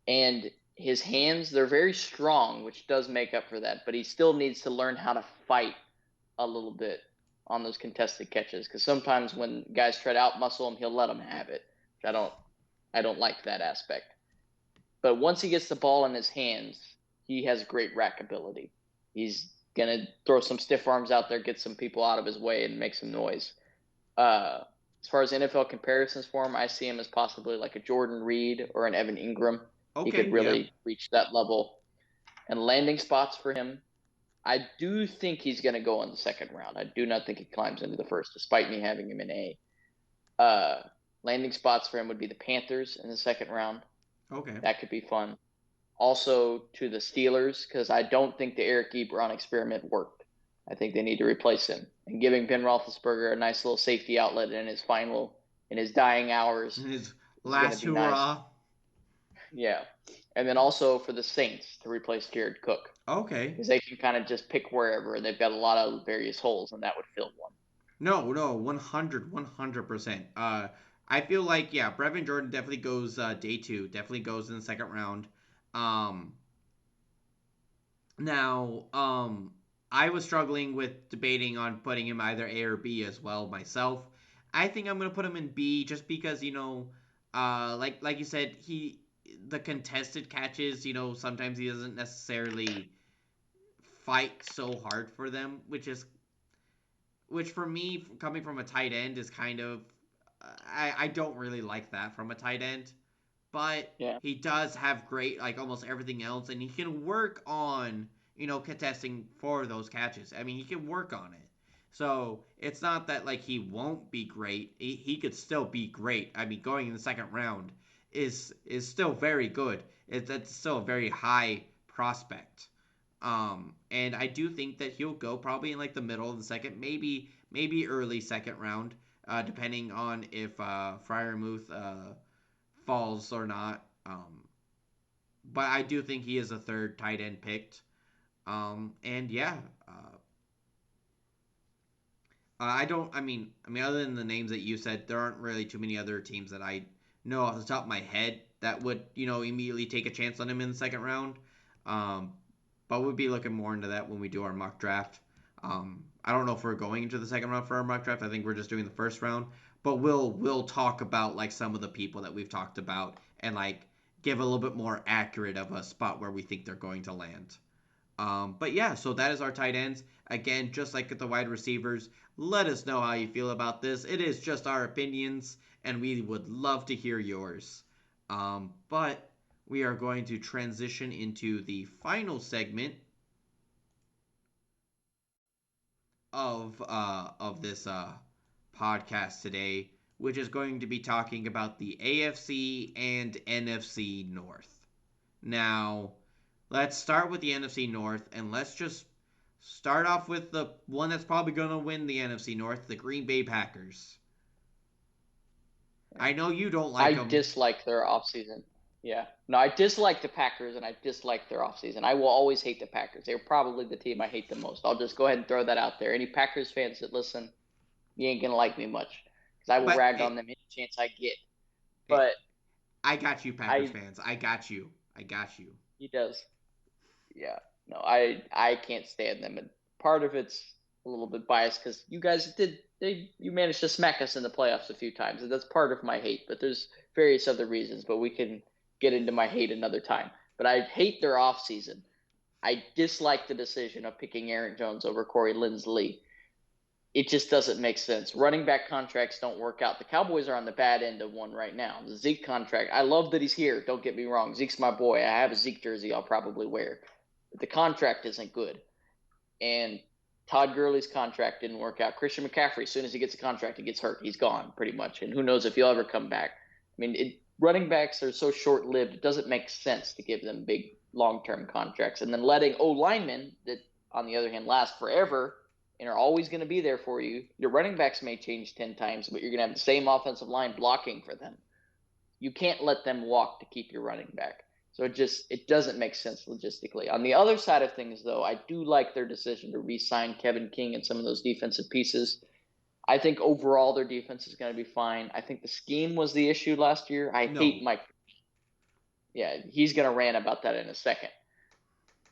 And his hands, they're very strong, which does make up for that, but he still needs to learn how to fight a little bit on those contested catches because sometimes when guys try to outmuscle him, he'll let them have it. I don't like that aspect. But once he gets the ball in his hands, he has great rack ability. He's gonna throw some stiff arms out there, get some people out of his way, and make some noise. As far as NFL comparisons for him, I see him as possibly like a Jordan Reed or an Evan Ingram. He Okay, could yeah. really reach that level. And landing spots for him, I do think he's going to go in the second round. I do not think he climbs into the first, despite me having him in A. Uh, Landing spots for him would be the Panthers in the second round. Okay. That could be fun. Also to the Steelers, because I don't think the Eric Ebron experiment worked. I think they need to replace him. And giving Ben Roethlisberger a nice little safety outlet in his dying hours His is going to last be nice. hurrah. Yeah. And then also for the Saints to replace Jared Cook, Okay. because they can kind of just pick wherever, and they've got a lot of various holes, and that would fill one. No, no, 100%. I feel like yeah, Brevin Jordan definitely goes day two. Definitely goes in the second round. Um, now, I was struggling with debating on putting him either A or B as well myself. I think I'm gonna put him in B just because like you said, the contested catches, sometimes he doesn't necessarily fight so hard for them, which for me coming from a tight end is kind of I don't really like that from a tight end, but Yeah. he does have great like almost everything else, and he can work on contesting for those catches. I mean, he can work on it. So it's not that like he won't be great. He could still be great. I mean, going in the second round is still very good. That's still a very high prospect. And I do think that he'll go probably in like the middle of the second, maybe early second round, depending on if Fryermuth falls or not. But I do think he is a third tight end picked. And yeah, I don't. I mean, other than the names that you said, there aren't really too many other teams that I know off the top of my head that would, immediately take a chance on him in the second round. Um, but we'll be looking more into that when we do our mock draft. I don't know if we're going into the second round for our mock draft. I think we're just doing the first round. But we'll talk about like some of the people that we've talked about and like give a little bit more accurate of a spot where we think they're going to land. But yeah, so that is our tight ends. Again, just like at the wide receivers, let us know how you feel about this. It is just our opinions, and we would love to hear yours. But we are going to transition into the final segment of this podcast today, which is going to be talking about the AFC and NFC North. Now, let's start with the NFC North, and let's just start off with the one that's probably going to win the NFC North, the Green Bay Packers. I know you don't like I them, dislike their offseason. Yeah. No, I dislike the Packers and I dislike their offseason. I will always hate the Packers. They're probably the team I hate the most. I'll just go ahead and throw that out there. Any Packers fans that listen, you ain't going to like me much because I will but rag on them any chance I get. hey, But I got you, Packers I, fans. I got you. I got you. he does. Yeah. No, I can't stand them. And part of it's a little bit biased because you guys you managed to smack us in the playoffs a few times, and that's part of my hate. But there's various other reasons, but we can get into my hate another time. But I hate their off season. I dislike the decision of picking Aaron Jones over Corey Linsley. It just doesn't make sense. Running back contracts don't work out. The Cowboys are on the bad end of one right now. The Zeke contract, I love that he's here. Don't get me wrong. Zeke's my boy. I have a Zeke jersey I'll probably wear. But the contract isn't good. And Todd Gurley's contract didn't work out. Christian McCaffrey, as soon as he gets a contract, he gets hurt. He's gone pretty much. And who knows if he'll ever come back. I mean, running backs are so short lived, it doesn't make sense to give them big long term contracts. And then letting O linemen that, on the other hand, last forever and are always going to be there for you. Your running backs may change 10 times, but you're going to have the same offensive line blocking for them. You can't let them walk to keep your running back. So it doesn't make sense logistically. On the other side of things, though, I do like their decision to re-sign Kevin King and some of those defensive pieces. I think overall their defense is going to be fine. I think the scheme was the issue last year. I hate No. Mike. Yeah, he's going to rant about that in a second.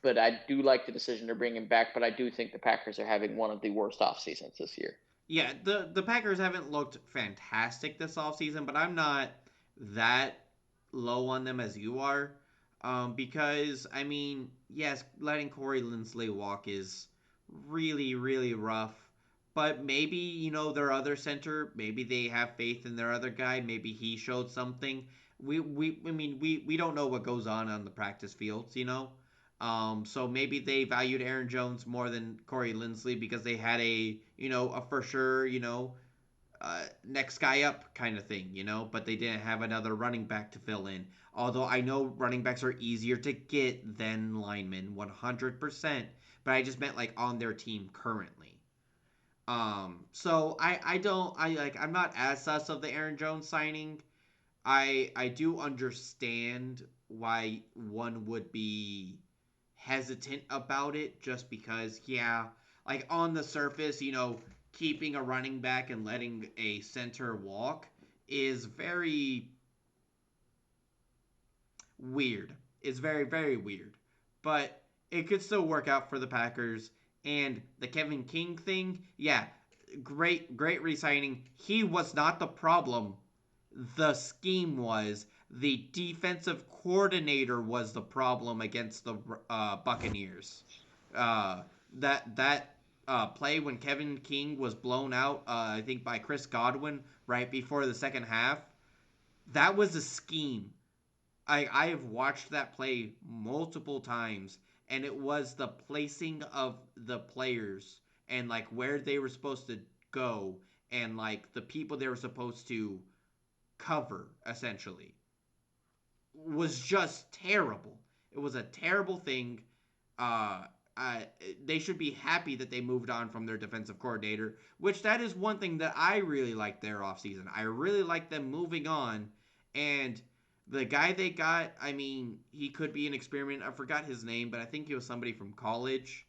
But I do like the decision to bring him back. But I do think the Packers are having one of the worst off seasons this year. Yeah, the Packers haven't looked fantastic this offseason, but I'm not that low on them as you are. Because I mean, yes, letting Corey Linsley walk is really, really rough. But maybe, their other center, maybe they have faith in their other guy. Maybe he showed something. I mean, we don't know what goes on the practice fields. So maybe they valued Aaron Jones more than Corey Linsley because they had a for sure, next guy up kind of thing. But they didn't have another running back to fill in. Although I know running backs are easier to get than linemen, 100%. But I just meant like on their team currently. So I'm not as sus of the Aaron Jones signing. I do understand why one would be hesitant about it just because, yeah, like on the surface, keeping a running back and letting a center walk is very weird. It's very, very weird. But it could still work out for the Packers. And the Kevin King thing, yeah, great re signing. He was not the problem. The scheme was. The defensive coordinator was the problem against the Buccaneers. Uh, that play when Kevin King was blown out, I think by Chris Godwin right before the second half, that was a scheme. I have watched that play multiple times, and it was the placing of the players and like where they were supposed to go and like the people they were supposed to cover essentially was just terrible. It was a terrible thing. Uh, uh, they should be happy that they moved on from their defensive coordinator, which that is one thing that I really like their offseason. I really like them moving on. And the guy they got, I mean, he could be an experiment. I forgot his name, but I think he was somebody from college.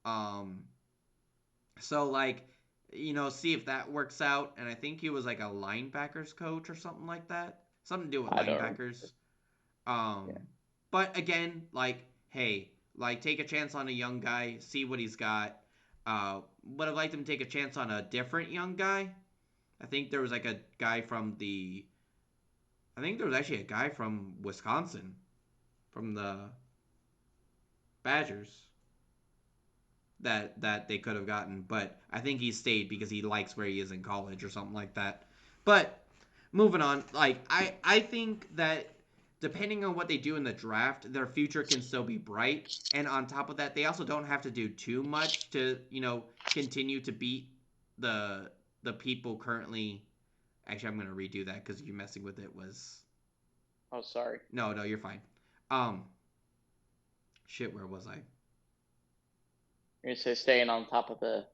Um, so like see if that works out. And I think he was like a linebackers coach or something like that. Something to do with I don't linebackers. remember. Yeah. But again, like, hey, like take a chance on a young guy, see what he's got. Would have liked him to take a chance on a different young guy. I think there was like a guy from the. I think there was actually a guy from Wisconsin, from the Badgers, that they could have gotten, but I think he stayed because he likes where he is in college or something like that. But moving on, like I think that depending on what they do in the draft, their future can still be bright. And on top of that, they also don't have to do too much to continue to beat the people currently. Actually, I'm gonna redo that because you messing with it was Oh, sorry. no, you're fine. Um, shit, where was I? You're gonna say staying on top of the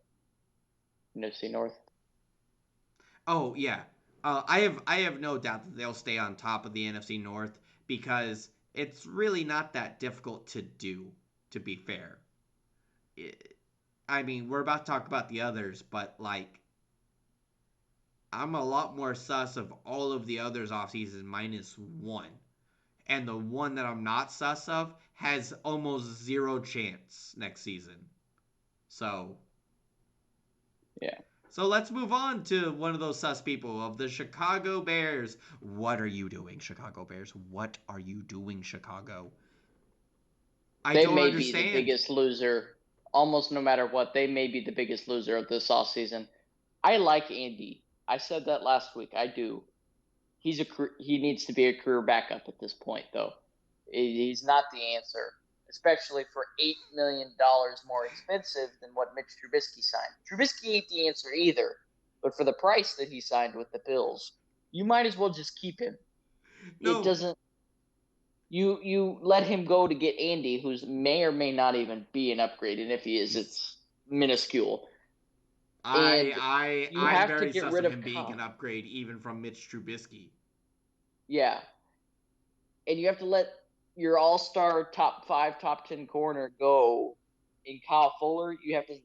NFC North. Oh yeah, I have no doubt that they'll stay on top of the NFC North because it's really not that difficult to do. To be fair, I mean we're about to talk about the others, but like I'm a lot more sus of all of the others off season minus one, and the one that I'm not sus of has almost zero chance next season. So Yeah. So let's move on to one of those sus people of the Chicago Bears. What are you doing, Chicago Bears? What are you doing, Chicago? I They don't may be the understand. biggest loser, almost no matter what. They may be the biggest loser of this offseason. I like Andy. I said that last week. I do. He needs to be a career backup at this point, though. He's not the answer, especially for $8 million more expensive than what Mitch Trubisky signed. Trubisky ain't the answer either, but for the price that he signed with the Bills, you might as well just keep him. It No, doesn't. You let him go to get Andy, who's may or may not even be an upgrade, and if he is, it's minuscule. And you I'm have to very get sus rid of of him being an Kyle. upgrade, even from Mitch Trubisky. Yeah, and you have to let your all-star top 5, top 10 corner go in Kyle Fuller. You have to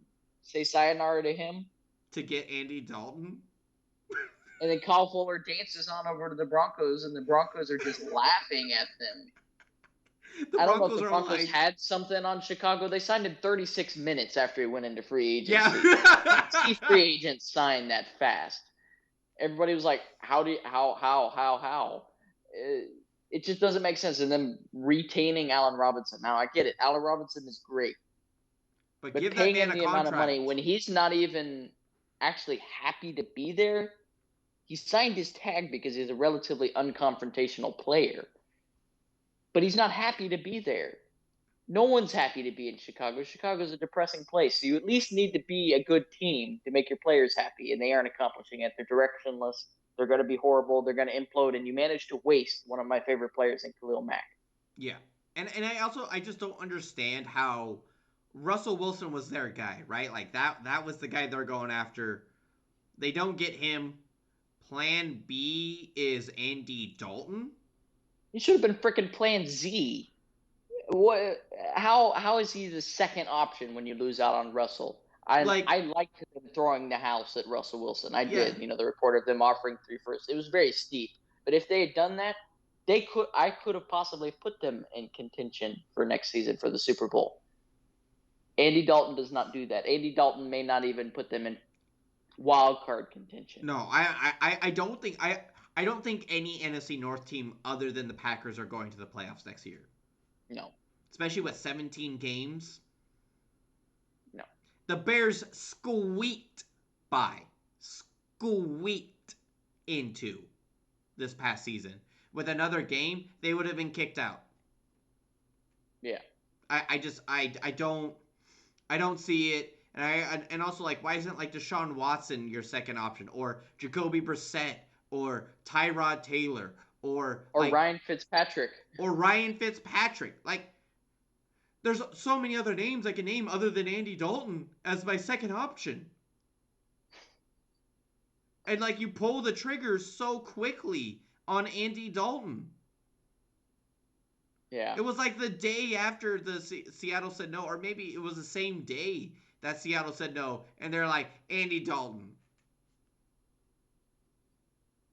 say sayonara to him, To get Andy Dalton, and then Kyle Fuller dances on over to the Broncos, and the Broncos are just laughing at them. the I don't know if Broncos the are Broncos like, had something on Chicago. They signed him 36 minutes after he went into free yeah. agency. You don't see free agents sign that fast. Everybody was like, "How do you, how?" It just doesn't make sense. And then retaining Allen Robinson. Now I get it. Allen Robinson is great, But but give that paying man him a the amount of money contract. when he's not even actually happy to be there, he signed his tag because he's a relatively unconfrontational player, but he's not happy to be there. No one's happy to be in Chicago. Chicago's a depressing place. So you at least need to be a good team to make your players happy, and they aren't accomplishing it. They're directionless. They're going to be horrible. They're going to implode, and you manage to waste one of my favorite players in Khalil Mack. Yeah, and I just don't understand how Russell Wilson was their guy, right? Like that was the guy they're going after. They don't get him. Plan B is Andy Dalton. You should have been freaking playing Z. What? How is he the second option when you lose out on Russell? I Like, liked them throwing the house at Russell Wilson. I yeah, did. The report of them offering 3 firsts. It was very steep. But if they had done that, I could have possibly put them in contention for next season for the Super Bowl. Andy Dalton does not do that. Andy Dalton may not even put them in wild card contention. no, I don't think any NFC North team other than the Packers are going to the playoffs next year. No, Especially with 17 games. no. The Bears by, squeaked into this past season. With another game, they would have been kicked out. Yeah. I don't see it. And also like why isn't like Deshaun Watson your second option or Jacoby Brissett or Tyrod Taylor or Or Ryan Fitzpatrick. Ryan Fitzpatrick? Like there's so many other names I can name other than Andy Dalton as my second option. And like you pull the trigger so quickly on Andy Dalton. Yeah. It was like the day after the Seattle said no, or maybe it was the same day that Seattle said no, and they're like Andy Dalton.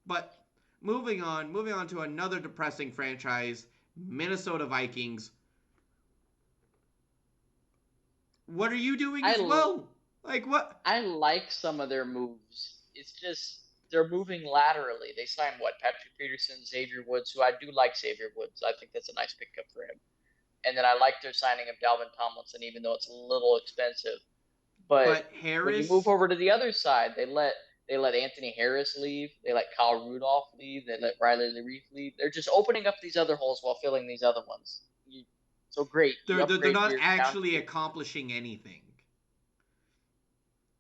But moving on to another depressing franchise, Minnesota Vikings. What are you doing as I well? Like what? I like some of their moves. It's just they're moving laterally. They signed what Patrick Peterson, Xavier Woods, who I do like Xavier Woods. I think that's a nice pickup for him. And then I like their signing of Dalvin Tomlinson, even though it's a little expensive. But But when you move Harris, over to the other side, they let Anthony Harris leave. They let Kyle Rudolph leave. They let Riley Reef leave. They're just opening up these other holes while filling these other ones. So great. You they're upgrade not your down. actually accomplishing anything.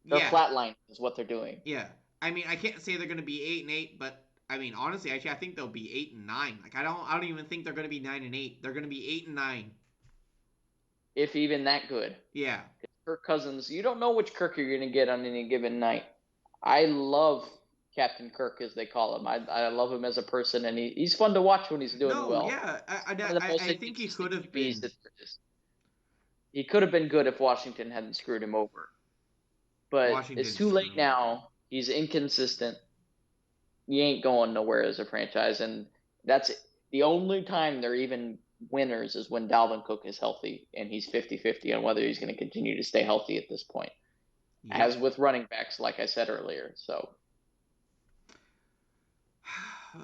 They're Yeah, flatlining is what they're doing. yeah. I mean, I can't say they're going to be 8-8, but I mean, honestly, actually, I think they'll be 8-9. Like, I don't even think they're going to be 9-8. They're going to be 8-9. If even that good. Yeah. Kirk Cousins, you don't know which Kirk you're going to get on any given night. I love Captain Kirk, as they call him. I love him as a person, and he's fun to watch when he's doing No, well. yeah. One of the most I think he inconsistent could have QBs been. that there is. He could have been good if Washington hadn't screwed him over. But it's Washington too screwed late him over. now. He's inconsistent. You ain't going nowhere as a franchise, and that's the only time they're even winners is when Dalvin Cook is healthy and he's 50-50 on whether he's going to continue to stay healthy at this point. As Yep. with running backs, like I said earlier. So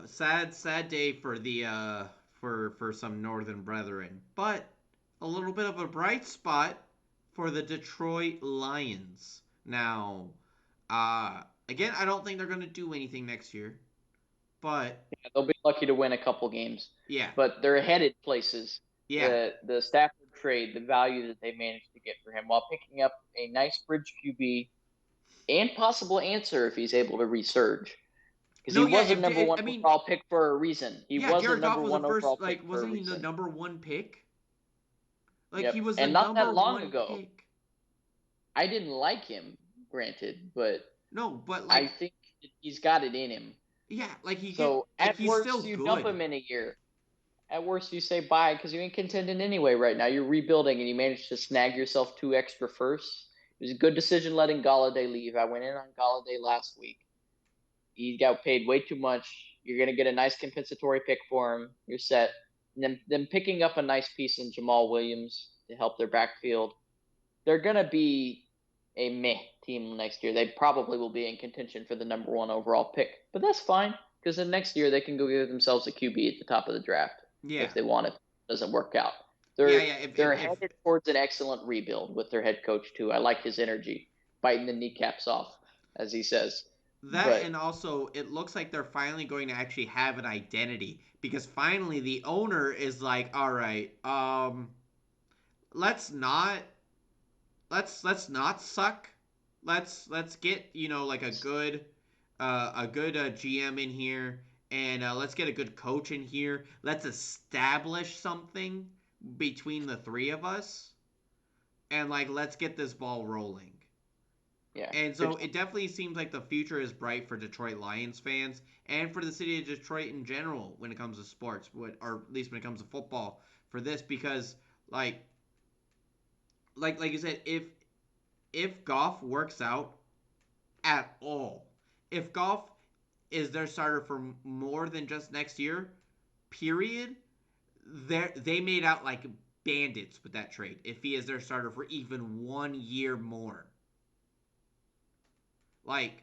Sad day for the for some northern brethren, but a little bit of a bright spot for the Detroit Lions. Now, again, I don't think they're going to do anything next year, but yeah, they'll be lucky to win a couple games, yeah, but they're headed places. yeah. The Stafford trade, the value that they managed to get for him, while picking up a nice bridge QB and possible answer if he's able to resurge. Because he No, yeah. was a number If one I mean, overall pick for a reason. He yeah, was a Jared Goff number was a one first. overall pick Like, for a wasn't he the reason. number one pick? Like, Yep. he was the And not number that long one ago, pick. I didn't like him, granted, but No, but I like, think he's got it in him. yeah, like he get So like at he's still worst, you dump good. him in a year. At worst, you say bye because you ain't contending anyway right now. You're rebuilding and you managed to snag yourself 2 extra firsts. It was a good decision letting Galladay leave. I went in on Galladay last week. He got paid way too much. You're going to get a nice compensatory pick for him. You're set. And then picking up a nice piece in Jamal Williams to help their backfield. They're going to be a meh team next year. They probably will be in contention for the number one overall pick, but that's fine because then next year they can go give themselves a QB at the top of the draft Yeah, if they want it. Doesn't work out. yeah, They're yeah. they're headed towards an excellent rebuild with their head coach too. I like his energy, biting the kneecaps off, as he says. That, But and also it looks like they're finally going to actually have an identity because finally the owner is like, all right, let's not let's not suck. Let's get like a good GM in here, and let's get a good coach in here. Let's establish something between the three of us, and like let's get this ball rolling. yeah, And good so job. it definitely seems like the future is bright for Detroit Lions fans and for the city of Detroit in general when it comes to sports, or at least when it comes to football for this because like like you said, if Goff works out at all, if Goff is their starter for more than just next year, period, they made out like bandits with that trade. If he is their starter for even 1 year more, like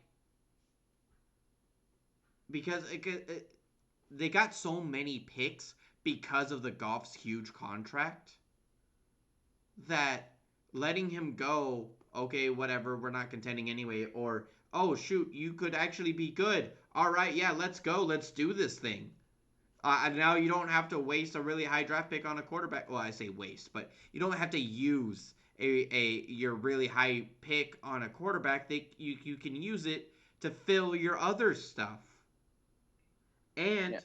because they got so many picks because of the Goff's huge contract that letting him go, okay, whatever, we're not contending anyway, or oh shoot, you could actually be good. All right, yeah, let's go, let's do this thing. And now you don't have to waste a really high draft pick on a quarterback. Well, I say waste, but you don't have to use a your really high pick on a quarterback. You can use it to fill your other stuff. Yeah, And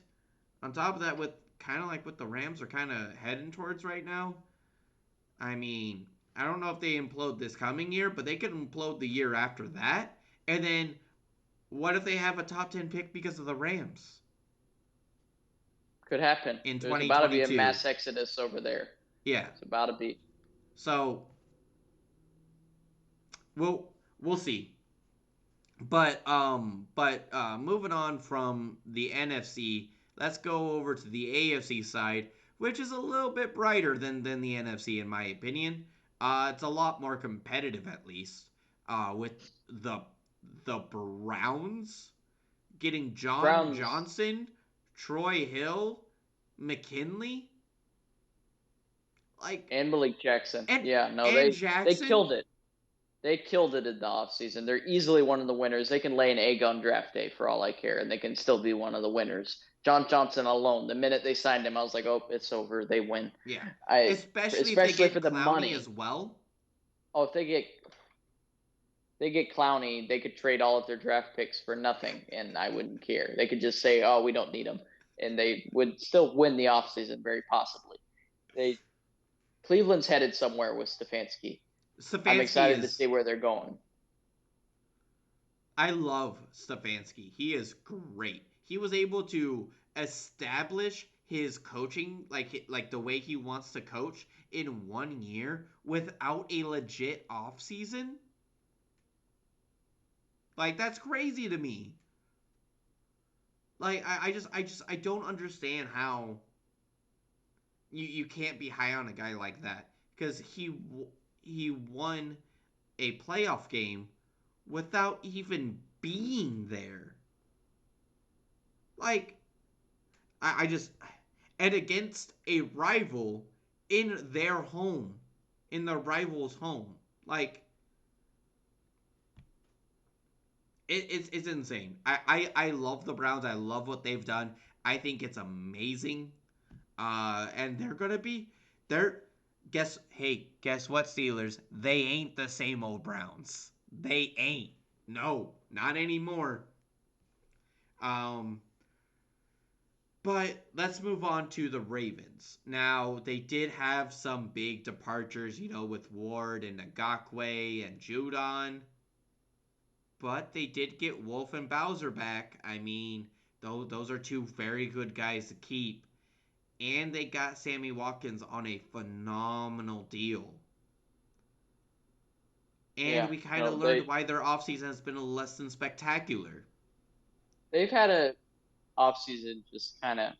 on top of that, with kind of like what the Rams are kind of heading towards right now, I mean, I don't know if they implode this coming year, but they could implode the year after that. And then what if they have a top 10 pick because of the Rams could happen. in There's about to be a 2022? mass exodus over there. Yeah. It's about to be. So we'll see. Moving on from the NFC, let's go over to the AFC side, which is a little bit brighter than the NFC in my opinion. It's a lot more competitive at least. With the the Browns getting John Browns Johnson, Troy Hill, McKinley, like and Malik Jackson. and Yeah, no, and they Jackson. killed it. They killed it in the offseason. They're easily one of the winners. They can lay an egg on draft day for all I care, and they can still be one of the winners. John Johnson alone, the minute they signed him, I was like, oh, it's over. They win. Yeah, I especially if they especially get for the Clowney money. as well. Oh, if they get Clowney, they could trade all of their draft picks for nothing, and I wouldn't care. They could just say, oh, we don't need him, and they would still win the offseason very possibly. They Cleveland's headed somewhere with Stefanski. I'm Stefanski excited to is see where they're going. I love Stefanski. He is great. He was able to establish his coaching like the way he wants to coach in 1 year without a legit off season. Like that's crazy to me. Like I don't understand how you can't be high on a guy like that because he won a playoff game without even being there. Like I just and against a rival in their home, in the rival's home. Like it's insane. I love the Browns. I love what they've done. I think it's amazing. And they're gonna be they're guess what, Steelers? They ain't the same old Browns. They ain't. No, not anymore. Um, But let's move on to the Ravens. Now, they did have some big departures, with Ward and Ngakwe and Judon, but they did get Wolf and Bowser back. I mean, those are two very good guys to keep. And they got Sammy Watkins on a phenomenal deal. And Yeah, we kind of no, learned why their offseason has been less than spectacular. they've had a offseason just kind of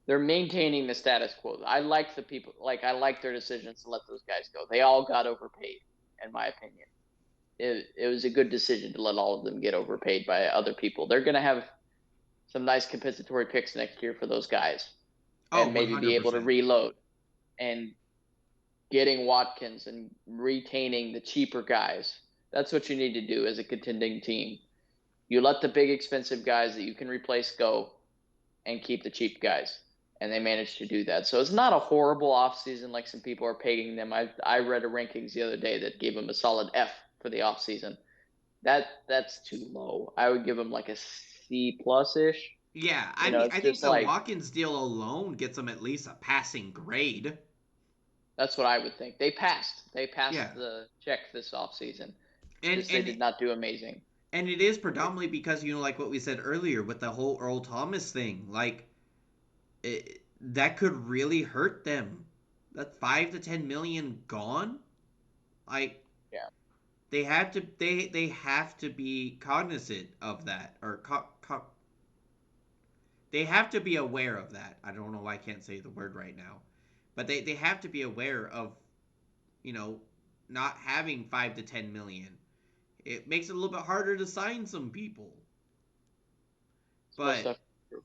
they're maintaining the status quo. I like the people like I like their decisions to let those guys go. They all got overpaid, in my opinion. It was a good decision to let all of them get overpaid by other people. They're gonna have some nice compensatory picks next year for those guys Oh, and maybe be able to 100%. reload and getting Watkins and retaining the cheaper guys. That's what you need to do as a contending team. You let the big expensive guys that you can replace go and keep the cheap guys. And they managed to do that. So it's not a horrible offseason like some people are pegging them. I read a rankings the other day that gave them a solid F for the offseason. That's too low. I would give them like a C plus ish. Yeah, I You know, mean, it's I think just the like Watkins deal alone gets them at least a passing grade. that's what I would think. They passed. They Yeah, passed the check this offseason. and Just they and did not do amazing. and it is predominantly because like what we said earlier with the whole Earl Thomas thing. Like that could really hurt them. That 5 to 10 million gone. Like Yeah. they have to be cognizant of that or they have to be aware of that. I don't know why I can't say the word right now, but they have to be aware of you know not having 5 to 10 million. It makes it a little bit harder to sign some people. It's most But definitely true.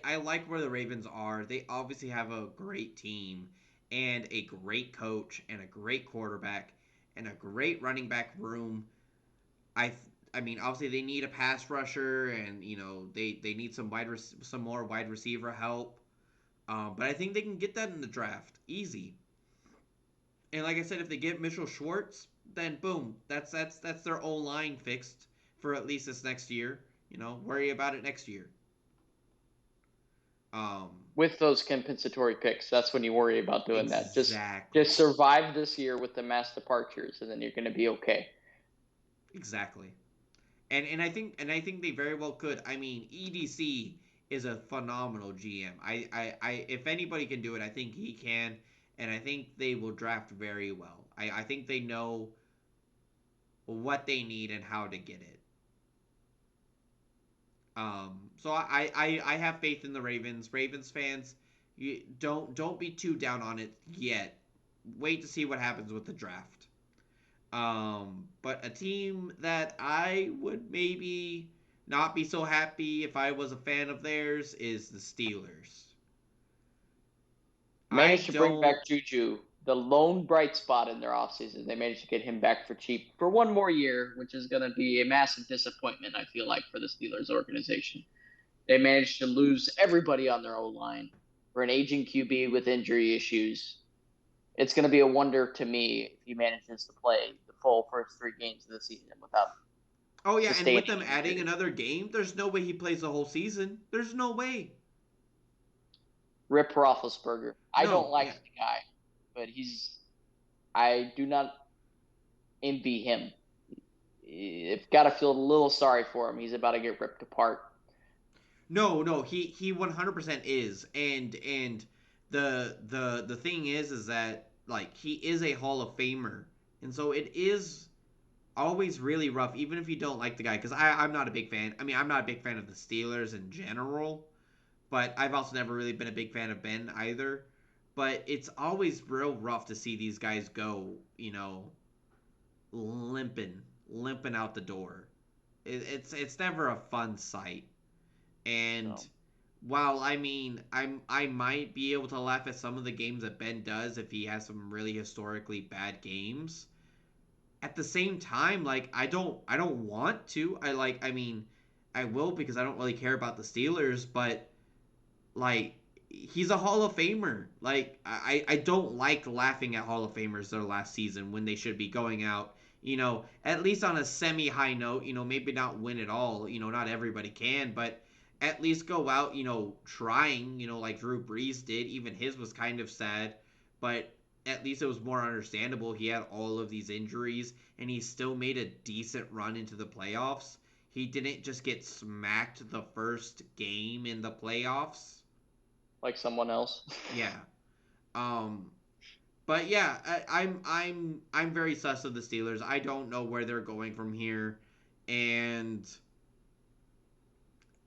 I like where the Ravens are. They obviously have a great team and a great coach and a great quarterback and a great running back room. I I mean obviously they need a pass rusher and they need some more wide receiver help. But I think they can get that in the draft easy. And like I said, if they get Mitchell Schwartz, then boom, that's their O line fixed for at least this next year. Worry about it next year. Um, With those compensatory picks, that's when you worry about doing that. Just exactly, survive this year with the mass departures, and then you're going to be okay. exactly. And I think they very well could. I mean, EDC is a phenomenal GM. If anybody can do it, I think he can, and I think they will draft very well. I think they know what they need and how to get it. So I have faith in the Ravens. Ravens fans, you don't be too down on it yet. Wait to see what happens with the draft. But a team that I would maybe not be so happy if I was a fan of theirs is the Steelers. I Managed to bring don't. back Juju, the lone bright spot in their offseason. They managed to get him back for cheap for one more year, which is going to be a massive disappointment, I feel like, for the Steelers organization. They managed to lose everybody on their O line for an aging QB with injury issues. It's going to be a wonder to me if he manages to play the full first 3 games of the season without Oh yeah, and with sustaining them adding injury. another game, there's no way he plays the whole season. There's no way. Rip Roethlisberger. I don't No, like yeah. the guy, but he's. I do not envy him. I've got to feel a little sorry for him. He's about to get ripped apart. No, he 100% is. And the thing is that like he is a Hall of Famer. And so it is always really rough even if you don't like the guy cuz I'm not a big fan. I mean, I'm not a big fan of the Steelers in general, but I've also never really been a big fan of Ben either. But it's always real rough to see these guys go, limping out the door. It's never a fun sight. And So while I mean I might be able to laugh at some of the games that Ben does if he has some really historically bad games, at the same time, like I don't want to. I mean I will because I don't really care about the Steelers, but like he's a Hall of Famer. Like I don't like laughing at Hall of Famers their last season when they should be going out, at least on a semi high note, maybe not win it all, not everybody can, but at least go out, trying, like Drew Brees did. Even his was kind of sad, but at least it was more understandable. He had all of these injuries and he still made a decent run into the playoffs. He didn't just get smacked the first game in the playoffs. like someone else. Yeah. Um. But yeah, I'm very sus of the Steelers. I don't know where they're going from here, and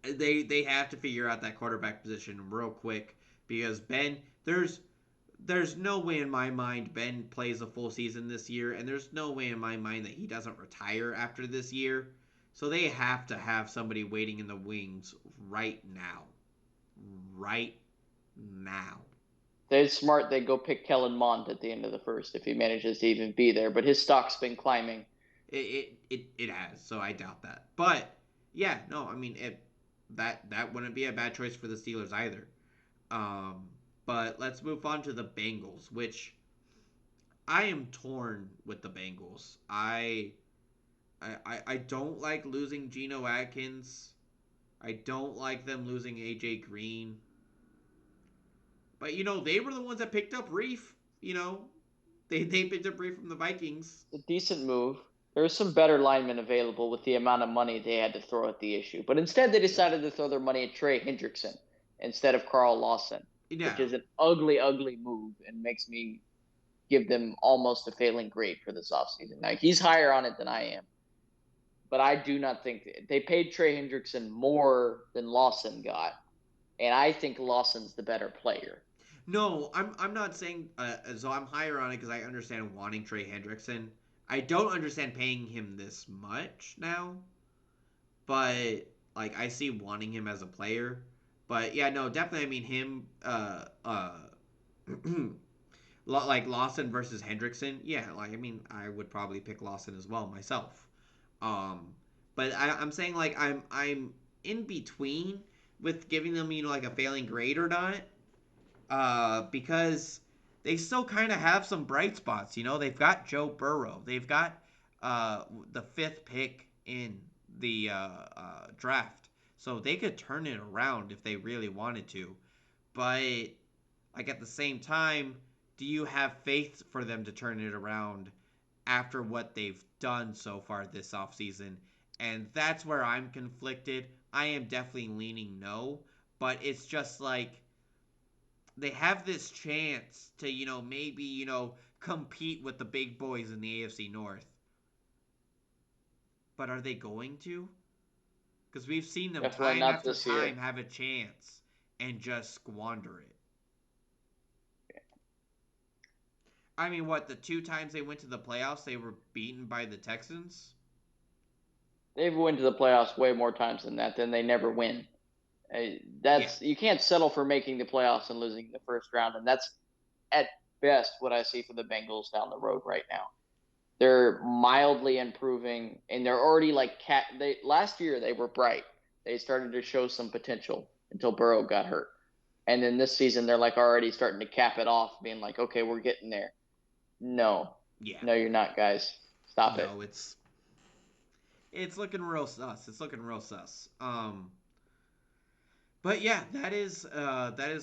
they have to figure out that quarterback position real quick because Ben, there's no way in my mind Ben plays a full season this year, and there's no way in my mind that he doesn't retire after this year. So they have to have somebody waiting in the wings right now. Right now. They're smart. They go pick Kellen Mond at the end of the first if he manages to even be there. But his stock's been climbing. It has, so I doubt that. But yeah, no, I mean that wouldn't be a bad choice for the Steelers either. Um, but let's move on to the Bengals, which I am torn with the Bengals. I don't like losing Geno Atkins. I don't like them losing AJ Green. But they were the ones that picked up Reef. They picked up Reef from the Vikings. A decent move. There was some better linemen available with the amount of money they had to throw at the issue. But instead, they decided to throw their money at Trey Hendrickson instead of Carl Lawson, which Yeah. is an ugly, ugly move and makes me give them almost a failing grade for this offseason. Now, he's higher on it than I am, but I do not think they paid Trey Hendrickson more than Lawson got. And I think Lawson's the better player. No, I'm not saying so. I'm higher on it because I understand wanting Trey Hendrickson. I don't understand paying him this much now, but like I see wanting him as a player. But yeah, no, definitely. I mean him. Like Lawson versus Hendrickson. Yeah, like I mean I would probably pick Lawson as well myself. Um, but I'm saying like I'm in between with giving them like a failing grade or not because they still kind of have some bright spots. They've got Joe Burrow. They've got the fifth pick in the draft, so they could turn it around if they really wanted to. But like at the same time, do you have faith for them to turn it around after what they've done so far this offseason? And that's where I'm conflicted. I am definitely leaning no, but it's just like they have this chance to maybe compete with the big boys in the AFC North. But are they going to? Because we've seen them Definitely time not after this time year. have a chance and just squander it. I mean, what, the two times they went to the playoffs, they were beaten by the Texans? They've went to the playoffs way more times than that. Then they never win. Yeah. That's you can't settle for making the playoffs and losing the first round, and that's at best what I see for the Bengals down the road right now. They're mildly improving, and they're already like cat. They last year they were bright. They started to show some potential until Burrow got hurt, and then this season they're like already starting to cap it off, being like, okay, we're getting there. No, Yeah. no, you're not, guys. Stop it. No, it's looking real sus. It's looking real sus. But yeah, that is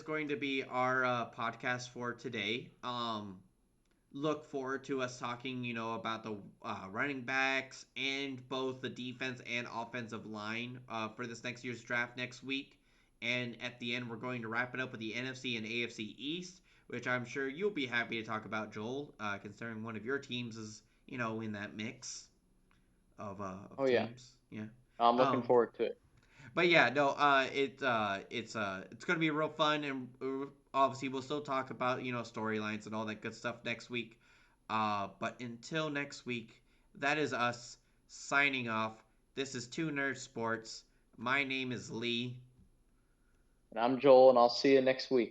going to be our podcast for today. Look forward to us talking, about the running backs and both the defense and offensive line for this next year's draft next week. And at the end, we're going to wrap it up with the NFC and AFC East, which I'm sure you'll be happy to talk about, Joel, considering one of your teams is, in that mix of Oh yeah, teams. Yeah. I'm looking Um, forward to it. but yeah, no, it's gonna be real fun, and obviously we'll still talk about storylines and all that good stuff next week. But until next week, that is us signing off. This is Two Nerd Sports. My name is Lee. And I'm Joel, and I'll see you next week.